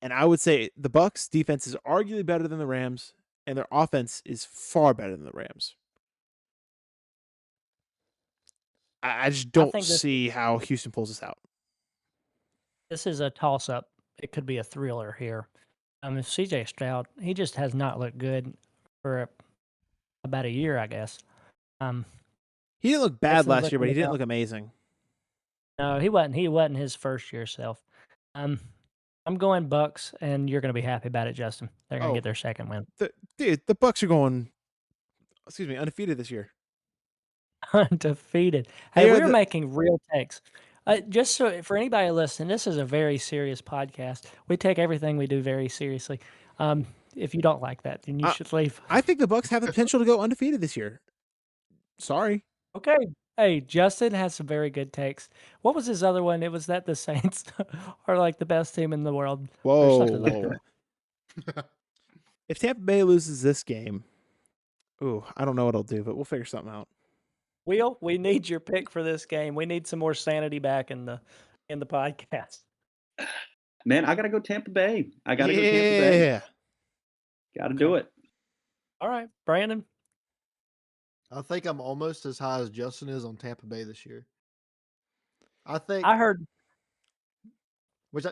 B: and I would say the Bucs' defense is arguably better than the Rams, and their offense is far better than the Rams. I just don't
A: think this-
B: see how Houston pulls this out.
A: This is a toss-up. It could be a thriller here. If CJ Stroud, he just has not looked good for about a year, I guess.
B: He didn't look bad
A: Texans
B: last year, but he
A: looking
B: didn't
A: about-
B: look amazing.
A: No, he wasn't. He wasn't his first year self. I'm going Bucks, and you're going to be happy about it, Justin. They're going to
B: Oh.
A: get their second win.
B: Dude, the Bucs are going, undefeated this year.
A: Undefeated.
B: They
A: Hey,
B: are
A: we're
B: the-
A: making real takes. Just so for anybody listening, this is a very serious podcast. We take everything we do very seriously. If you don't like that, then you should leave.
B: I think the Bucs have the potential to go undefeated this year. Sorry.
A: Okay. Hey, Justin has some very good takes. What was his other one? It was that the Saints are like the best team in the world.
B: Whoa.
A: something like
B: If Tampa Bay loses this game, I don't know what I'll do, but we'll figure something out.
A: Will, we need your pick for this game. We need some more sanity back in the podcast.
C: Man, I gotta go Tampa Bay. I gotta go Tampa Bay.
B: Yeah.
C: Gotta do it.
A: All right, Brandon.
E: I think I'm almost as high as Justin is on Tampa Bay this year. I think.
A: I heard
E: Which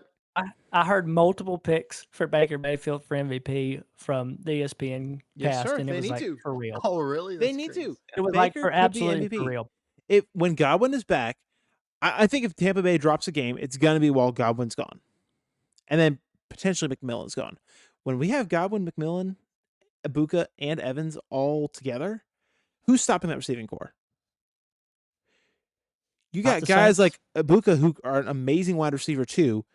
A: I heard multiple picks for Baker Mayfield for MVP from the ESPN
B: Yes,
A: cast,
B: sir.
A: and it
B: They
A: was
B: need
A: like
B: to.
A: for real.
E: Oh, really?
B: They
E: That's
B: need
E: crazy.
B: to.
A: It was like
B: Baker
A: for
B: could be
A: absolutely for
B: MVP.
A: real.
B: When Godwin is back, I think if Tampa Bay drops a game, it's going to be while Godwin's gone. And then potentially McMillan's gone. When we have Godwin, McMillan, Ibuka, and Evans all together, who's stopping that receiving core? You
A: Not
B: got
A: the
B: guys
A: Saints.
B: like Ibuka who are an amazing wide receiver too,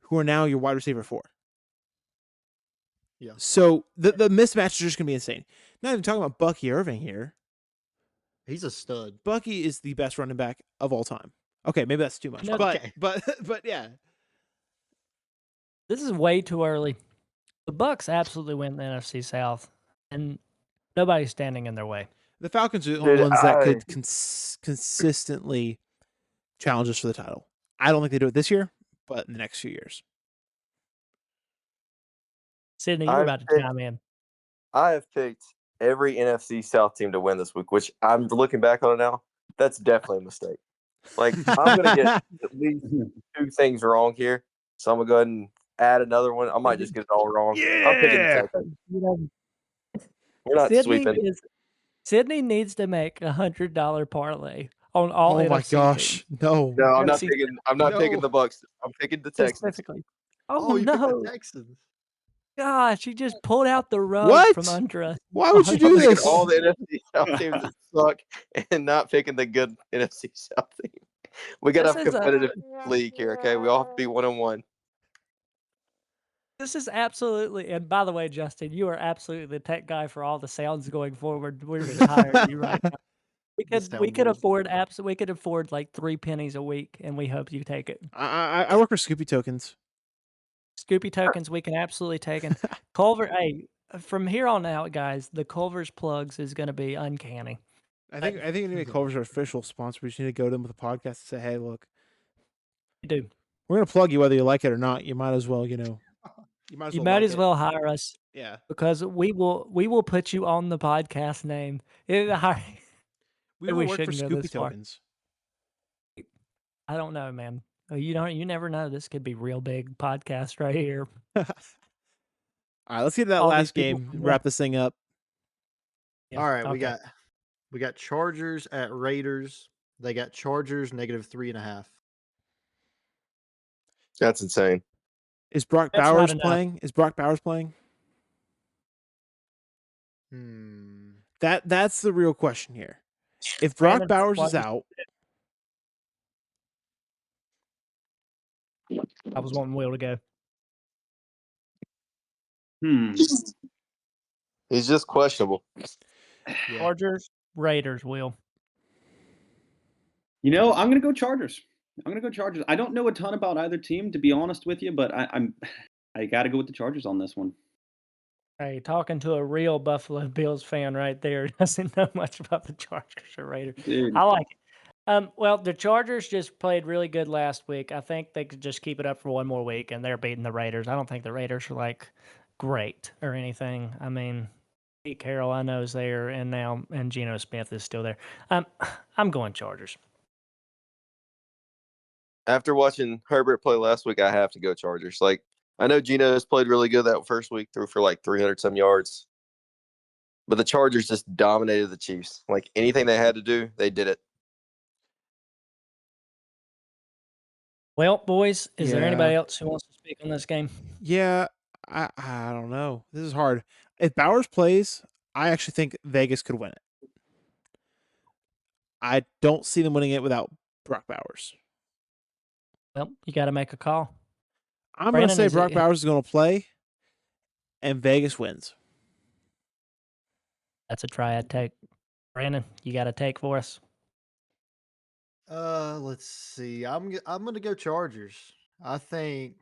B: who are now your wide receiver 4.
E: Yeah.
B: So the mismatch is just going to be insane. Not even talking about Bucky Irving here.
E: He's a stud.
B: Bucky is the best running back of all time. Okay, maybe that's too much.
A: No,
B: but
E: okay.
B: but yeah.
A: This is way too early. The Bucks absolutely win the NFC South, and nobody's standing in their way.
B: The Falcons are the only
D: Dude,
B: ones that could consistently challenge us for the title. I don't think they do it this year, but in the next few years.
A: Sydney, you're
D: I've
A: about to
D: picked-
A: chime in.
D: I have picked every NFC South team to win this week, which I'm looking back on it now. That's definitely a mistake. Like, I'm going to get at least 2 things wrong here. So I'm going to go ahead and add another one. I might just get it all wrong. I'm picking the
B: Yeah.
D: Texans.
A: You know,
D: We're not sweeping.
A: Sydney needs to make $100 parlay on all.
B: Oh my
A: NFC
B: gosh.
A: teams,
B: No.
D: No, I'm not
A: NFC
D: picking. I'm not picking
B: No.
D: the Bucks. I'm picking the Texans.
A: specifically.
E: Oh,
A: Oh
E: you picked
A: no!
E: the Texans.
A: Gosh, you just pulled out the rug
B: What?
A: from under us.
B: Why would you
D: I'm
B: do
D: picking
B: this?
D: all the NFC South teams that suck and not picking the good NFC South team. We got to
A: This
D: have
A: is a-
D: competitive league here, okay? We all have to be 1-1.
A: This is absolutely, and by the way, Justin, you are absolutely the tech guy for all the sounds going forward. We're just hiring you right now. We could afford like 3 pennies a week, and we hope you take it.
B: I work for Scoopy tokens.
A: Scoopy tokens, we can absolutely take them. Culver, hey, from here on out, guys, the Culver's plugs is going to be uncanny.
B: I think we need to make Culver's our official sponsor. We just need to go to them with a podcast and say, "Hey, look,
A: Dude,
B: we're gonna plug you whether you like it or not. You might as well, you
A: you
B: might
A: might as well hire us
B: Yeah,
A: because we will put you on the podcast name.
B: we will work for
A: shouldn't go
B: Scoopy
A: this far.
B: tokens.
A: I don't know, man. You never know. This could be real big podcast right here.
B: All right, let's get to that
A: All these
B: last
A: people
B: game.
A: from
B: Wrap this thing up.
A: Yeah,
E: All right,
A: okay.
E: we got Chargers at Raiders. They got Chargers -3.5.
D: That's insane.
B: Is Brock
A: That's not
B: Bowers
A: enough.
B: playing? Is Brock Bowers playing? That's the real question here. If Brock
A: Brandon,
B: Bowers
A: why
B: is
A: you-
B: out,
A: I was wanting Will to go.
D: He's just questionable.
E: Yeah.
A: Chargers, Raiders, Will.
C: I'm going to go Chargers. I don't know a ton about either team, to be honest with you, but I got to go with the Chargers on this one.
A: Hey, talking to a real Buffalo Bills fan right there doesn't know much about the Chargers or Raiders.
C: Dude.
A: I like it. Well, the Chargers just played really good last week. I think they could just keep it up for one more week, and they're beating the Raiders. I don't think the Raiders are like great or anything. I mean, Pete Carroll, I know, is there, and Geno Smith is still there. I'm going Chargers.
D: After watching Herbert play last week, I have to go Chargers. Like, I know Geno's played really good that first week, threw for like 300 some yards, but the Chargers just dominated the Chiefs. Like, anything they had to do, they did it.
A: Well, boys, is there
B: Yeah.
A: anybody else who wants to speak on this game?
B: yeah, I don't know. This is hard. If Bowers plays, I actually think Vegas could win it. I don't see them winning it without Brock Bowers.
A: Well, you got to make a call.
B: I'm going to
A: Brandon,
B: say
A: is
B: Brock
A: it-
B: Bowers is going to play, and Vegas wins.
A: That's a Triad take. Brandon, you got a take for us?
E: Let's see. I'm gonna go Chargers. I think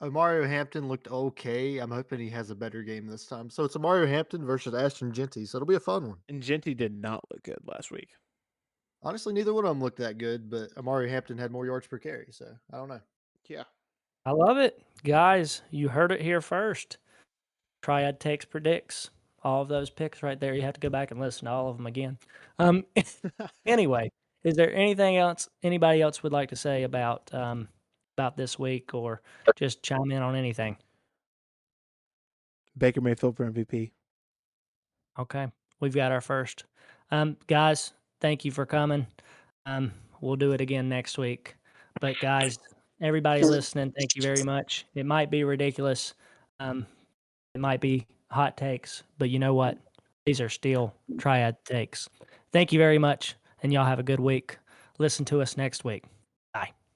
E: Mario Hampton looked okay. I'm hoping he has a better game this time. So it's Mario Hampton versus Ashton Genty. So it'll be a fun one.
B: And Genty did not look good last week.
E: Honestly, neither one of them looked that good, but Mario Hampton had more yards per carry. So I don't know.
B: Yeah.
A: I love it. Guys, you heard it here first. Triad Takes predicts all of those picks right there. You have to go back and listen to all of them again. Anyway, is there anything else anybody else would like to say about this week, or just chime in on anything?
B: Baker Mayfield for MVP.
A: Okay, we've got our first. Guys, thank you for coming. We'll do it again next week. But guys, everybody listening, thank you very much. It might be ridiculous. It might be hot takes, but you know what? These are still Triad Takes. Thank you very much, and y'all have a good week. Listen to us next week.